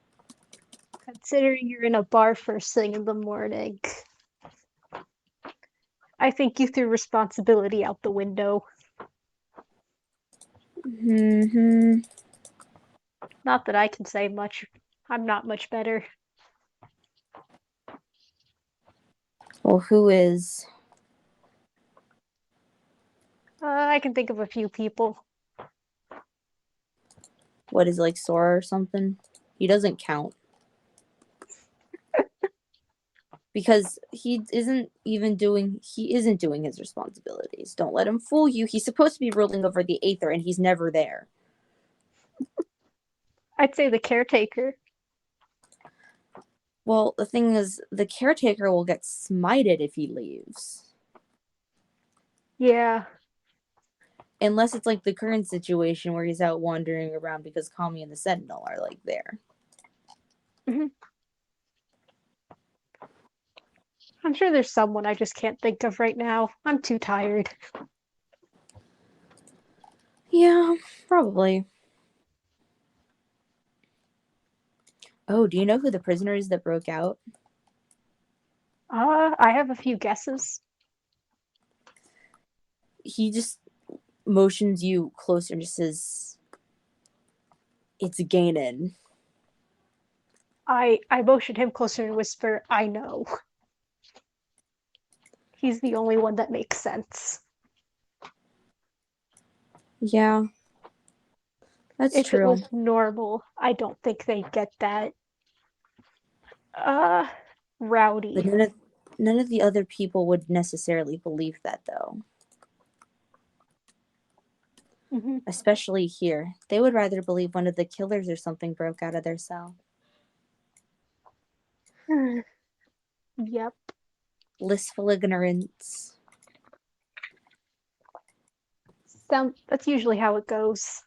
S3: Considering you're in a bar first thing in the morning, I think you threw responsibility out the window. Not that I can say much. I'm not much better.
S2: Well, who is?
S3: I can think of a few people.
S2: What is, like, Sora or something? He doesn't count. Because he isn't doing his responsibilities. Don't let him fool you. He's supposed to be ruling over the Aether and he's never there.
S3: I'd say the caretaker.
S2: Well, the thing is, the caretaker will get smited if he leaves.
S3: Yeah.
S2: Unless it's like the current situation where he's out wandering around because Kami and the Sentinel are, like, there.
S3: I'm sure there's someone I just can't think of right now. I'm too tired.
S2: Yeah, probably. Oh, do you know who the prisoner is that broke out?
S3: I have a few guesses.
S2: He just motions you closer and just says, "It's Ganon."
S3: I motioned him closer and whisper, I know. He's the only one that makes sense.
S2: Yeah. That's
S3: If
S2: true.
S3: it was normal, I don't think they'd get that
S2: But
S3: rowdy.
S2: none of the other people would necessarily believe that, though.
S3: Mm-hmm.
S2: Especially here. They would rather believe one of the killers or something broke out of their cell.
S3: Yep.
S2: Blissful ignorance.
S3: That's usually how it goes.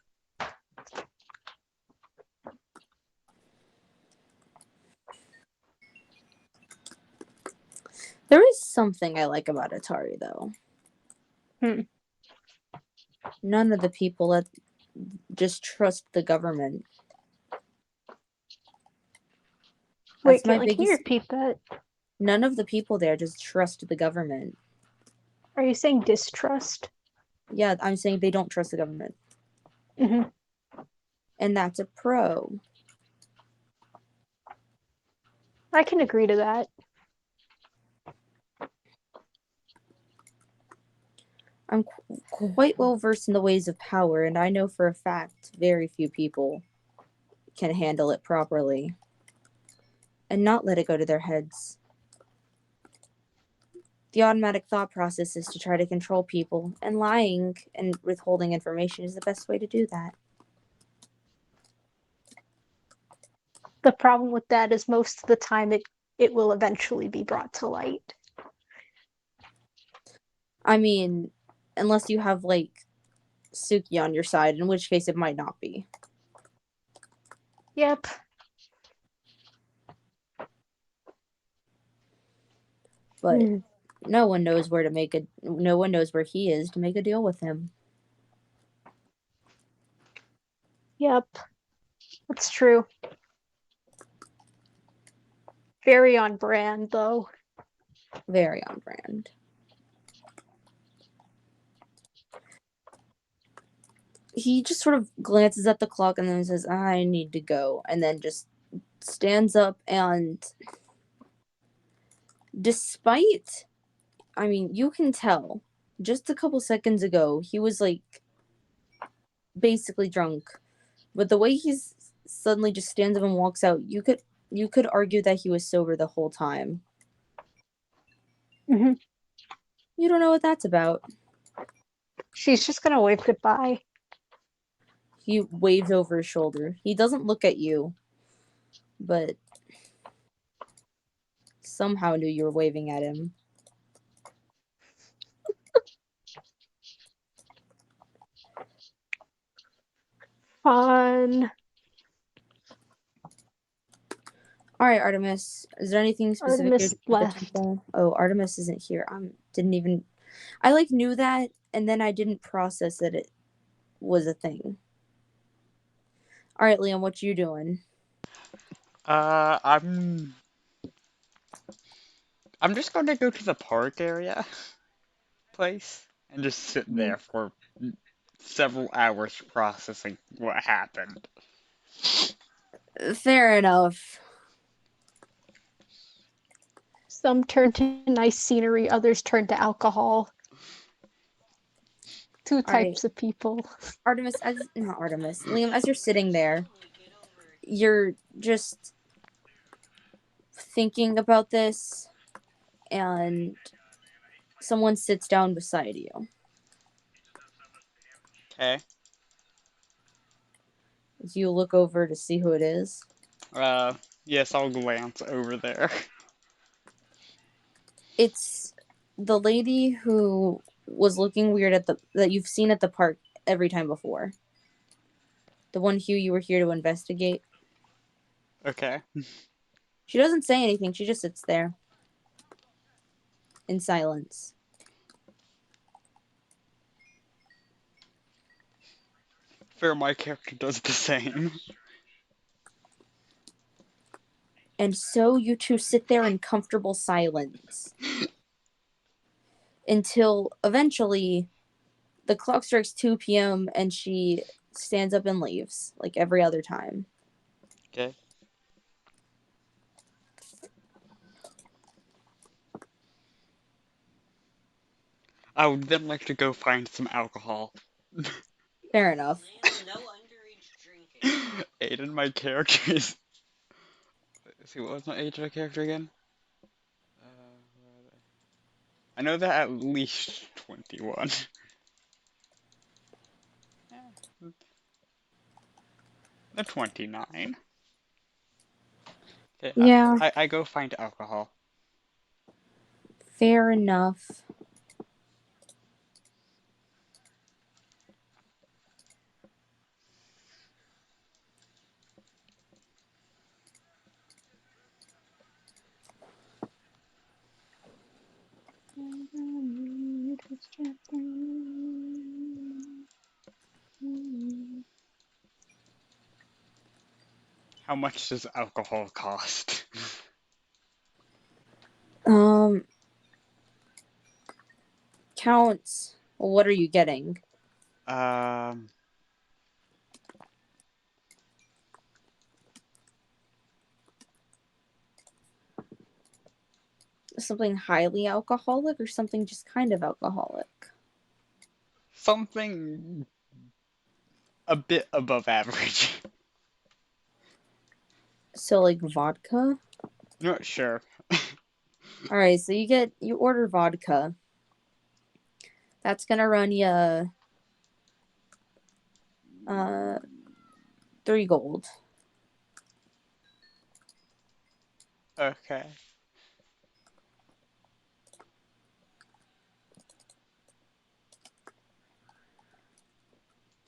S2: There is something I like about Atari, though. None of the people that just trust the government.
S3: Wait,
S2: That's my
S3: Kaitlyn, can you
S2: biggest.
S3: repeat that?
S2: None of the people there just trust the government.
S3: Are you saying distrust?
S2: Yeah, I'm saying they don't trust the government.
S3: Mm-hmm.
S2: And that's a pro.
S3: I can agree to that.
S2: I'm quite well versed in the ways of power, and I know for a fact very few people can handle it properly and not let it go to their heads. The automatic thought process is to try to control people, and lying and withholding information is the best way to do that.
S3: The problem with that is most of the time it will eventually be brought to light.
S2: I mean, unless you have, like, Suki on your side, in which case it might not be.
S3: Yep.
S2: But no one knows where he is to make a deal with him.
S3: Yep. That's true. Very on brand, though.
S2: Very on brand. He just sort of glances at the clock and then says, I need to go. And then just stands up and despite, I mean, you can tell just a couple seconds ago, he was like basically drunk. But the way he's suddenly just stands up and walks out, you could argue that he was sober the whole time.
S3: Mm-hmm.
S2: You don't know what that's about.
S3: She's just gonna wave goodbye.
S2: He waves over his shoulder. He doesn't look at you, but somehow knew you were waving at him.
S3: Fun.
S2: All right, Artemis. Is there anything specific
S3: Artemis
S2: with the
S3: left.
S2: temple? Oh, Artemis isn't here. I like knew that, and then I didn't process that it was a thing. All right, Liam, what you doing?
S1: I'm just going to go to the park area place and just sit there for several hours processing what happened.
S2: Fair enough.
S3: Some turn to nice scenery, others turn to alcohol. Two types of people.
S2: Not Artemis. Liam, as you're sitting there, you're just thinking about this, and someone sits down beside you.
S1: Okay.
S2: As you look over to see who it is.
S1: Yes, I'll glance over there.
S2: It's the lady who was looking weird that you've seen at the park every time before. The one who you were here to investigate.
S1: Okay.
S2: She doesn't say anything. She just sits there in silence.
S1: Fair, my character does the same.
S2: And so you two sit there in comfortable silence until eventually the clock strikes 2 p.m. and she stands up and leaves, like every other time.
S1: Okay. I would then like to go find some alcohol.
S2: Fair enough.
S5: Lance, no underage drinking.
S1: Aiden, my character is. Let's see, what was my age of my character again? I know they're at least 21. They're 29. Okay,
S2: Yeah,
S1: I go find alcohol.
S2: fair enough.
S1: How much does alcohol cost?
S2: Um, counts. What are you getting?
S1: Um,
S2: Something highly alcoholic or something just kind of alcoholic?
S1: something a bit above average.
S2: So like vodka?
S1: Not sure.
S2: All right, so you order vodka. That's gonna run you 3 gold.
S1: Okay.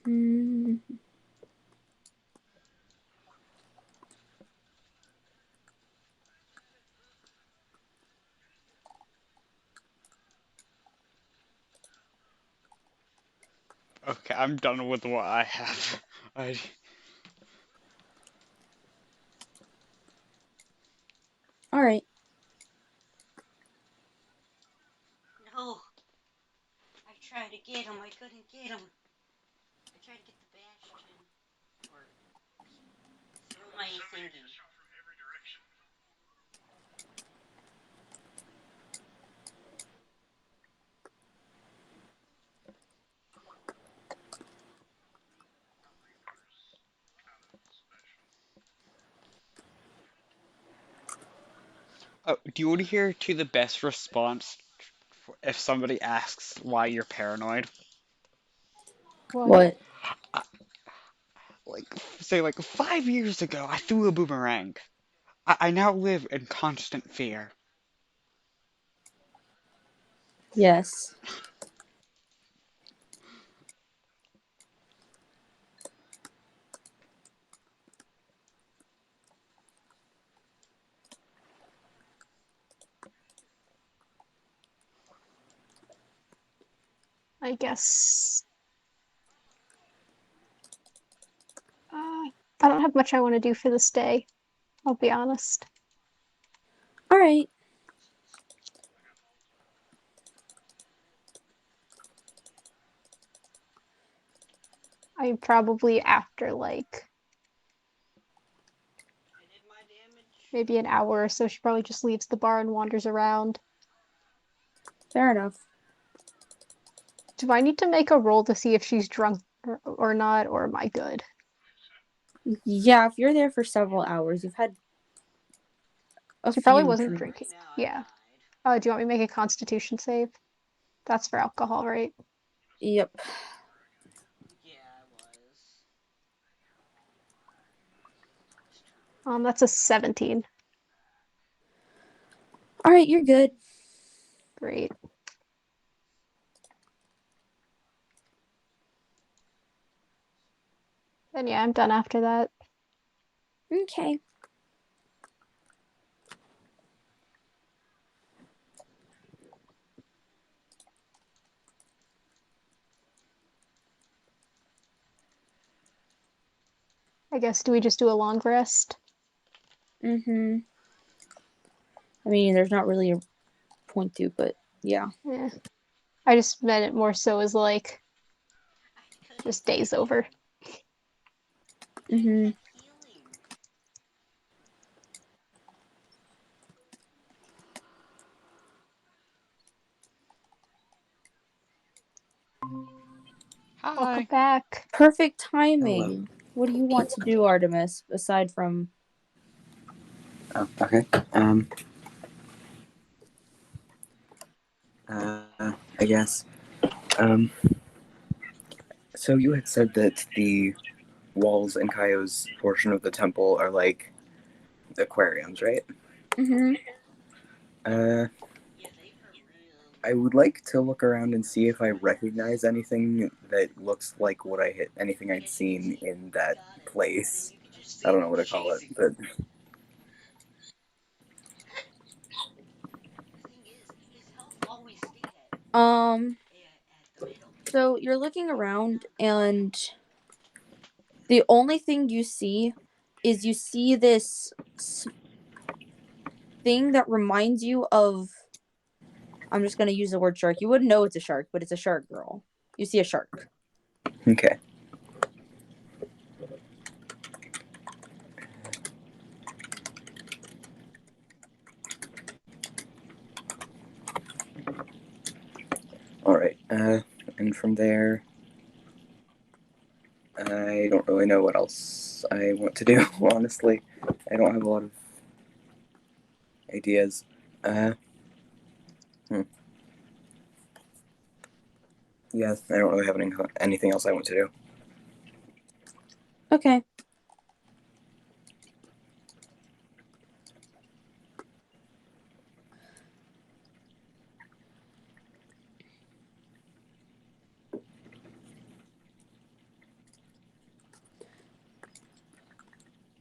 S2: Mm,
S1: Okay, I'm done with what I have. I,
S2: all right.
S5: No. I tried to get him. I couldn't get him. I tried to get the Bastion. Or through my thingy.
S1: oh, do you want to hear to the best response if somebody asks why you're paranoid?
S3: What?
S2: What?
S1: Uh, Like, say, like 5 years ago, I threw a boomerang. I now live in constant fear.
S2: Yes.
S3: I guess. I don't have much I want to do for this day. I'll be honest.
S2: All right.
S3: I probably after like
S5: I did my damage.
S3: maybe an hour or so, she probably just leaves the bar and wanders around.
S2: Fair enough.
S3: Do I need to make a roll to see if she's drunk or not, or am I good?
S2: Yeah, if you're there for several hours, you've had a
S3: She probably
S2: few
S3: wasn't
S2: drinks.
S3: drinking.
S5: Right now I
S3: Yeah.
S5: died.
S3: Do you want me to make a constitution save? That's for alcohol, right?
S2: Yep.
S5: Yeah, I was.
S3: That's a 17.
S2: All right, you're good.
S3: Great. Then yeah, I'm done after that.
S2: Okay.
S3: I guess do we just do a long rest?
S2: Mm-hmm. I mean, there's not really a point to, but yeah.
S3: Yeah. I just meant it more so as like
S5: I couldn't
S3: just
S5: get
S3: days over.
S5: him. I couldn't
S2: Mm-hmm.
S5: get healing.
S3: Welcome
S1: Hi.
S3: back.
S2: Perfect
S4: Hello.
S2: timing. What do you want to do, Artemis, aside from...
S4: Oh, okay. I guess. So you had said that the walls in Kaio's portion of the temple are like aquariums, right?
S2: Mm-hmm.
S5: Yeah, they are real.
S4: I would like to look around and see if I recognize anything that looks like what anything I'd seen in that
S5: Got it.
S4: place.
S5: You could just
S4: I
S5: see
S4: don't know
S5: them
S4: what to call it,
S5: chasing.
S4: but
S5: The thing is, his health always stayed at the middle.
S2: So you're looking around, and the only thing you see is this thing that reminds you of... I'm just going to use the word shark. You wouldn't know it's a shark, but it's a shark girl. You see a shark.
S4: okay. All right. And from there, I don't really know what else I want to do. Honestly, I don't have a lot of ideas. Hmm. Yeah, I don't really have anything else I want to do.
S2: Okay.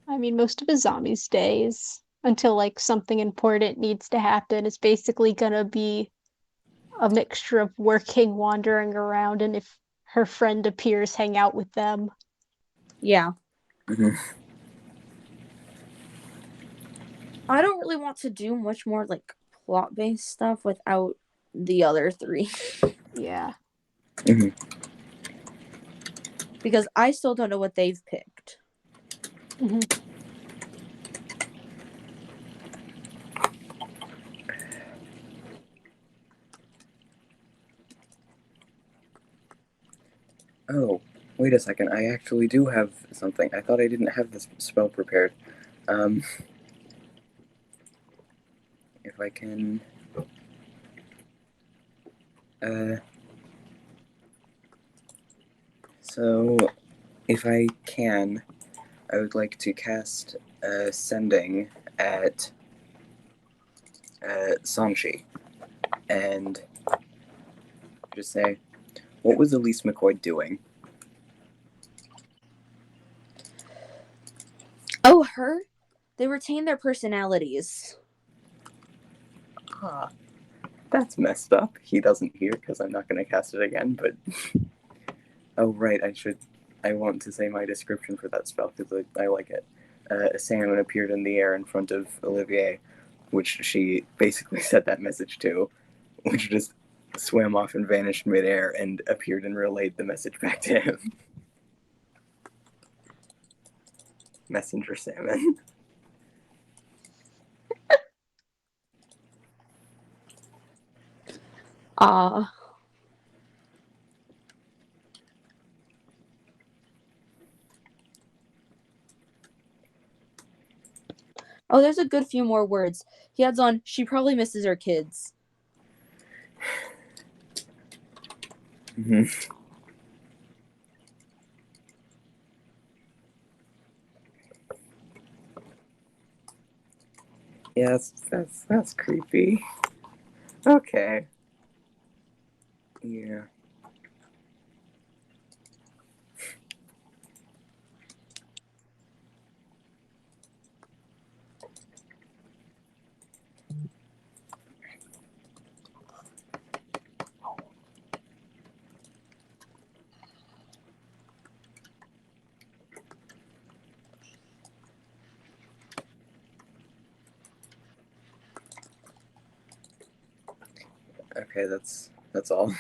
S3: I mean, most of a zombie's days until like something important needs to happen is basically gonna be a mixture of working, wandering around, and if her friend appears, hang out with them.
S2: Yeah.
S4: Mm-hmm.
S2: I don't really want to do much more like plot-based stuff without the other three.
S3: Yeah.
S4: Mm-hmm.
S2: Because I still don't know what they've picked.
S3: hmm
S4: Oh, wait a second. I actually do have something. I thought I didn't have this spell prepared. Um, if I can. Uh, so, if I can, I would like to cast Sending at Sanchi and just say, what was Elise McCoy doing?
S2: Oh, her? They retain their personalities.
S4: Ah, that's messed up. He doesn't hear because I'm not going to cast it again, but. Oh, right, I want to say my description for that spell because I like it. A salmon appeared in the air in front of Olivier, which she basically said that message to, which just swam off and vanished midair and appeared and relayed the message back to him. Messenger salmon.
S2: Ah. Oh, there's a good few more words. He adds on, she probably misses her kids.
S4: Mm-hmm. Yeah, that's creepy. Okay. Yeah. Okay, that's all.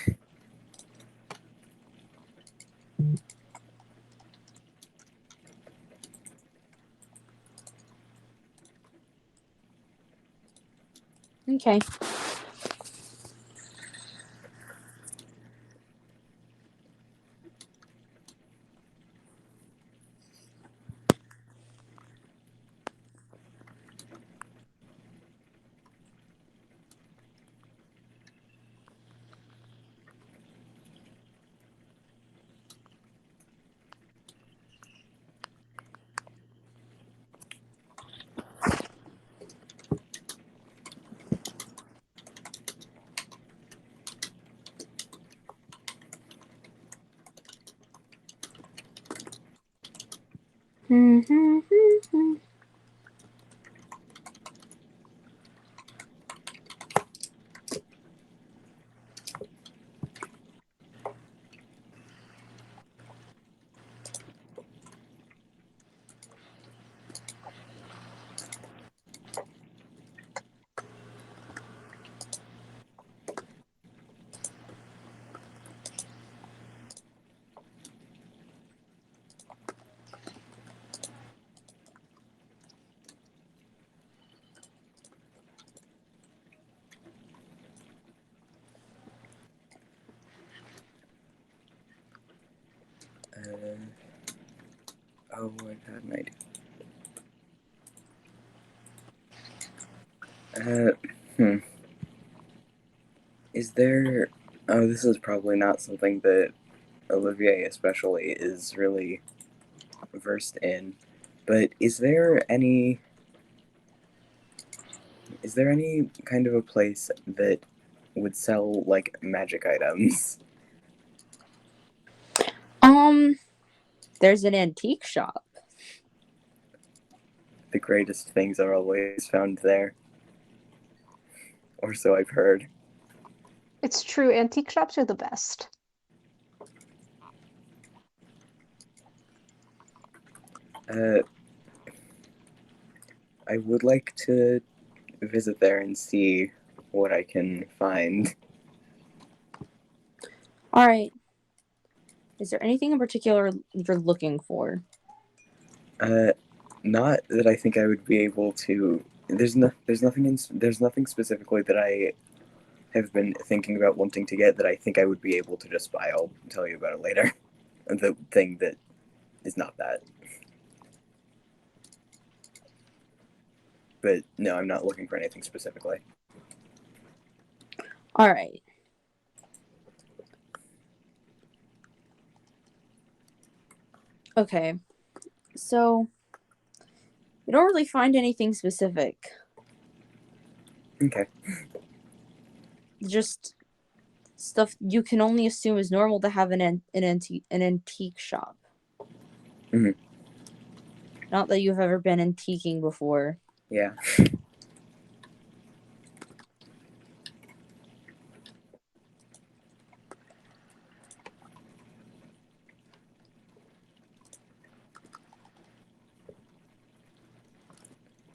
S2: Okay.
S4: Oh, I had an idea. Is there? Oh, this is probably not something that Olivier, especially, is really versed in. But is there any? Is there any kind of a place that would sell like magic items?
S2: There's an antique shop.
S4: The greatest things are always found there, or so I've heard.
S3: It's true, antique shops are the best.
S4: I would like to visit there and see what I can find.
S2: All right. Is there anything in particular you're looking for?
S4: Not that I think I would be able to. There's nothing specifically that I have been thinking about wanting to get that I think I would be able to just buy. I'll tell you about it later. The thing that is not that. But no, I'm not looking for anything specifically.
S2: All right. Okay. So, you don't really find anything specific.
S4: Okay.
S2: Just stuff you can only assume is normal to have an antique shop.
S4: Mhm.
S2: Not that you've ever been antiquing before.
S4: Yeah.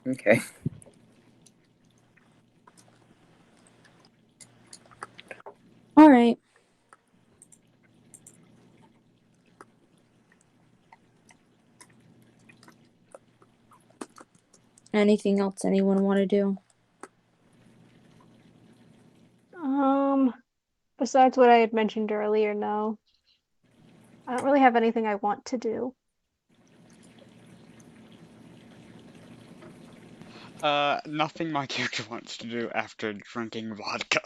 S4: Okay.
S2: All right. Anything else anyone want to do?
S3: Besides what I had mentioned earlier, no. I don't really have anything I want to do.
S1: Nothing my character wants to do after drinking vodka.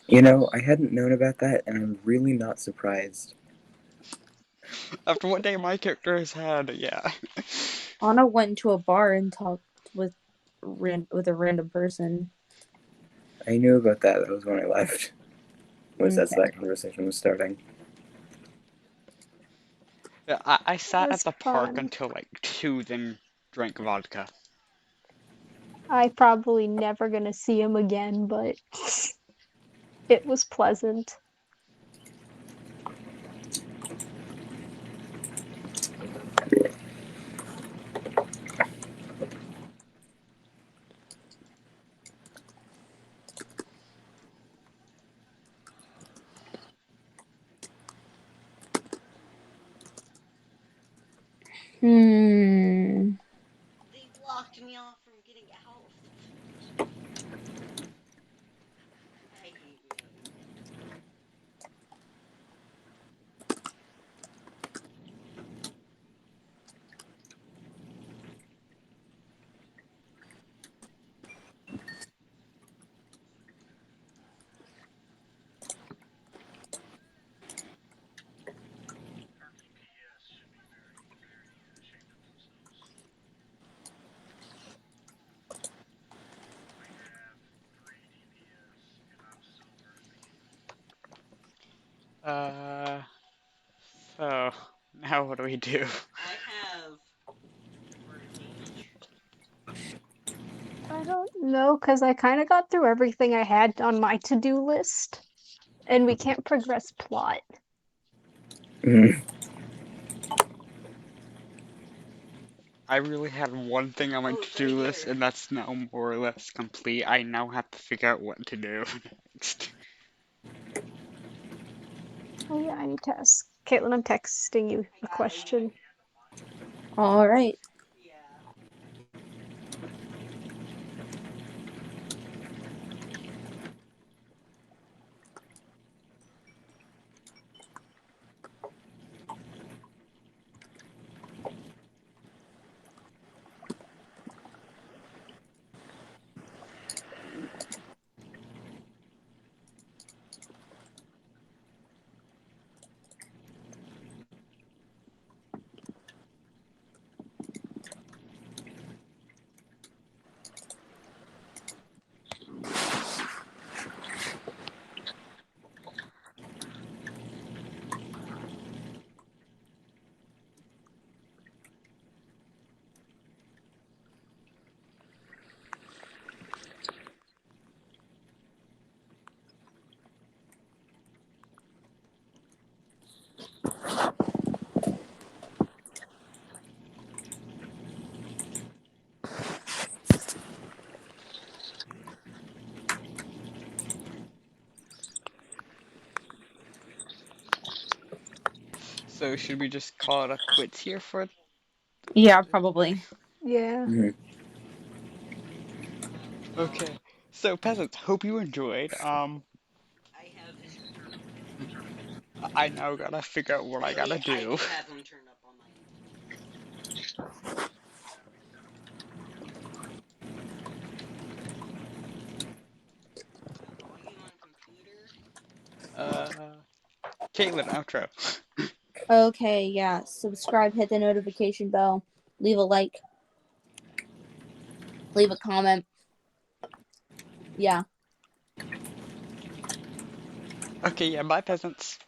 S4: You know, I hadn't known about that, and I'm really not surprised.
S1: After what day my character has had, yeah.
S2: Anna went to a bar and talked with a random person.
S4: I knew about that. That was when I left. Was as
S2: Okay.
S4: that conversation was starting.
S1: Yeah, I sat
S3: was
S1: at the park
S3: fun.
S1: until like 2, then drank vodka.
S3: I probably never gonna see him again, but it was pleasant.
S5: They blocked me off from getting out of the port. I hate you.
S1: So now what do we do?
S5: I have bardic damage.
S3: I don't know, because I kind of got through everything I had on my to-do list, and we can't progress plot.
S4: Mhm.
S1: I really had one thing on my
S5: Oh, it's
S1: to-do
S5: right
S1: list,
S5: here.
S1: and that's now more or less complete. I now have to figure out what to do next.
S3: Oh yeah, I need to ask. Caitlin, I'm texting you a question.
S2: All right.
S5: Yeah.
S1: So should we just call it a quits here for
S2: Yeah,
S1: today?
S2: probably.
S3: Yeah.
S4: Mhm.
S1: Okay. So peasants, hope you enjoyed.
S5: I have his return.
S1: I now gotta figure out what I gotta
S5: I
S1: do.
S5: do have him turned up on my end. So volume on computer.
S1: Caitlin, outro.
S2: Okay, yeah. Subscribe, hit the notification bell, leave a like, leave a comment. Yeah.
S1: Okay, yeah, bye peasants.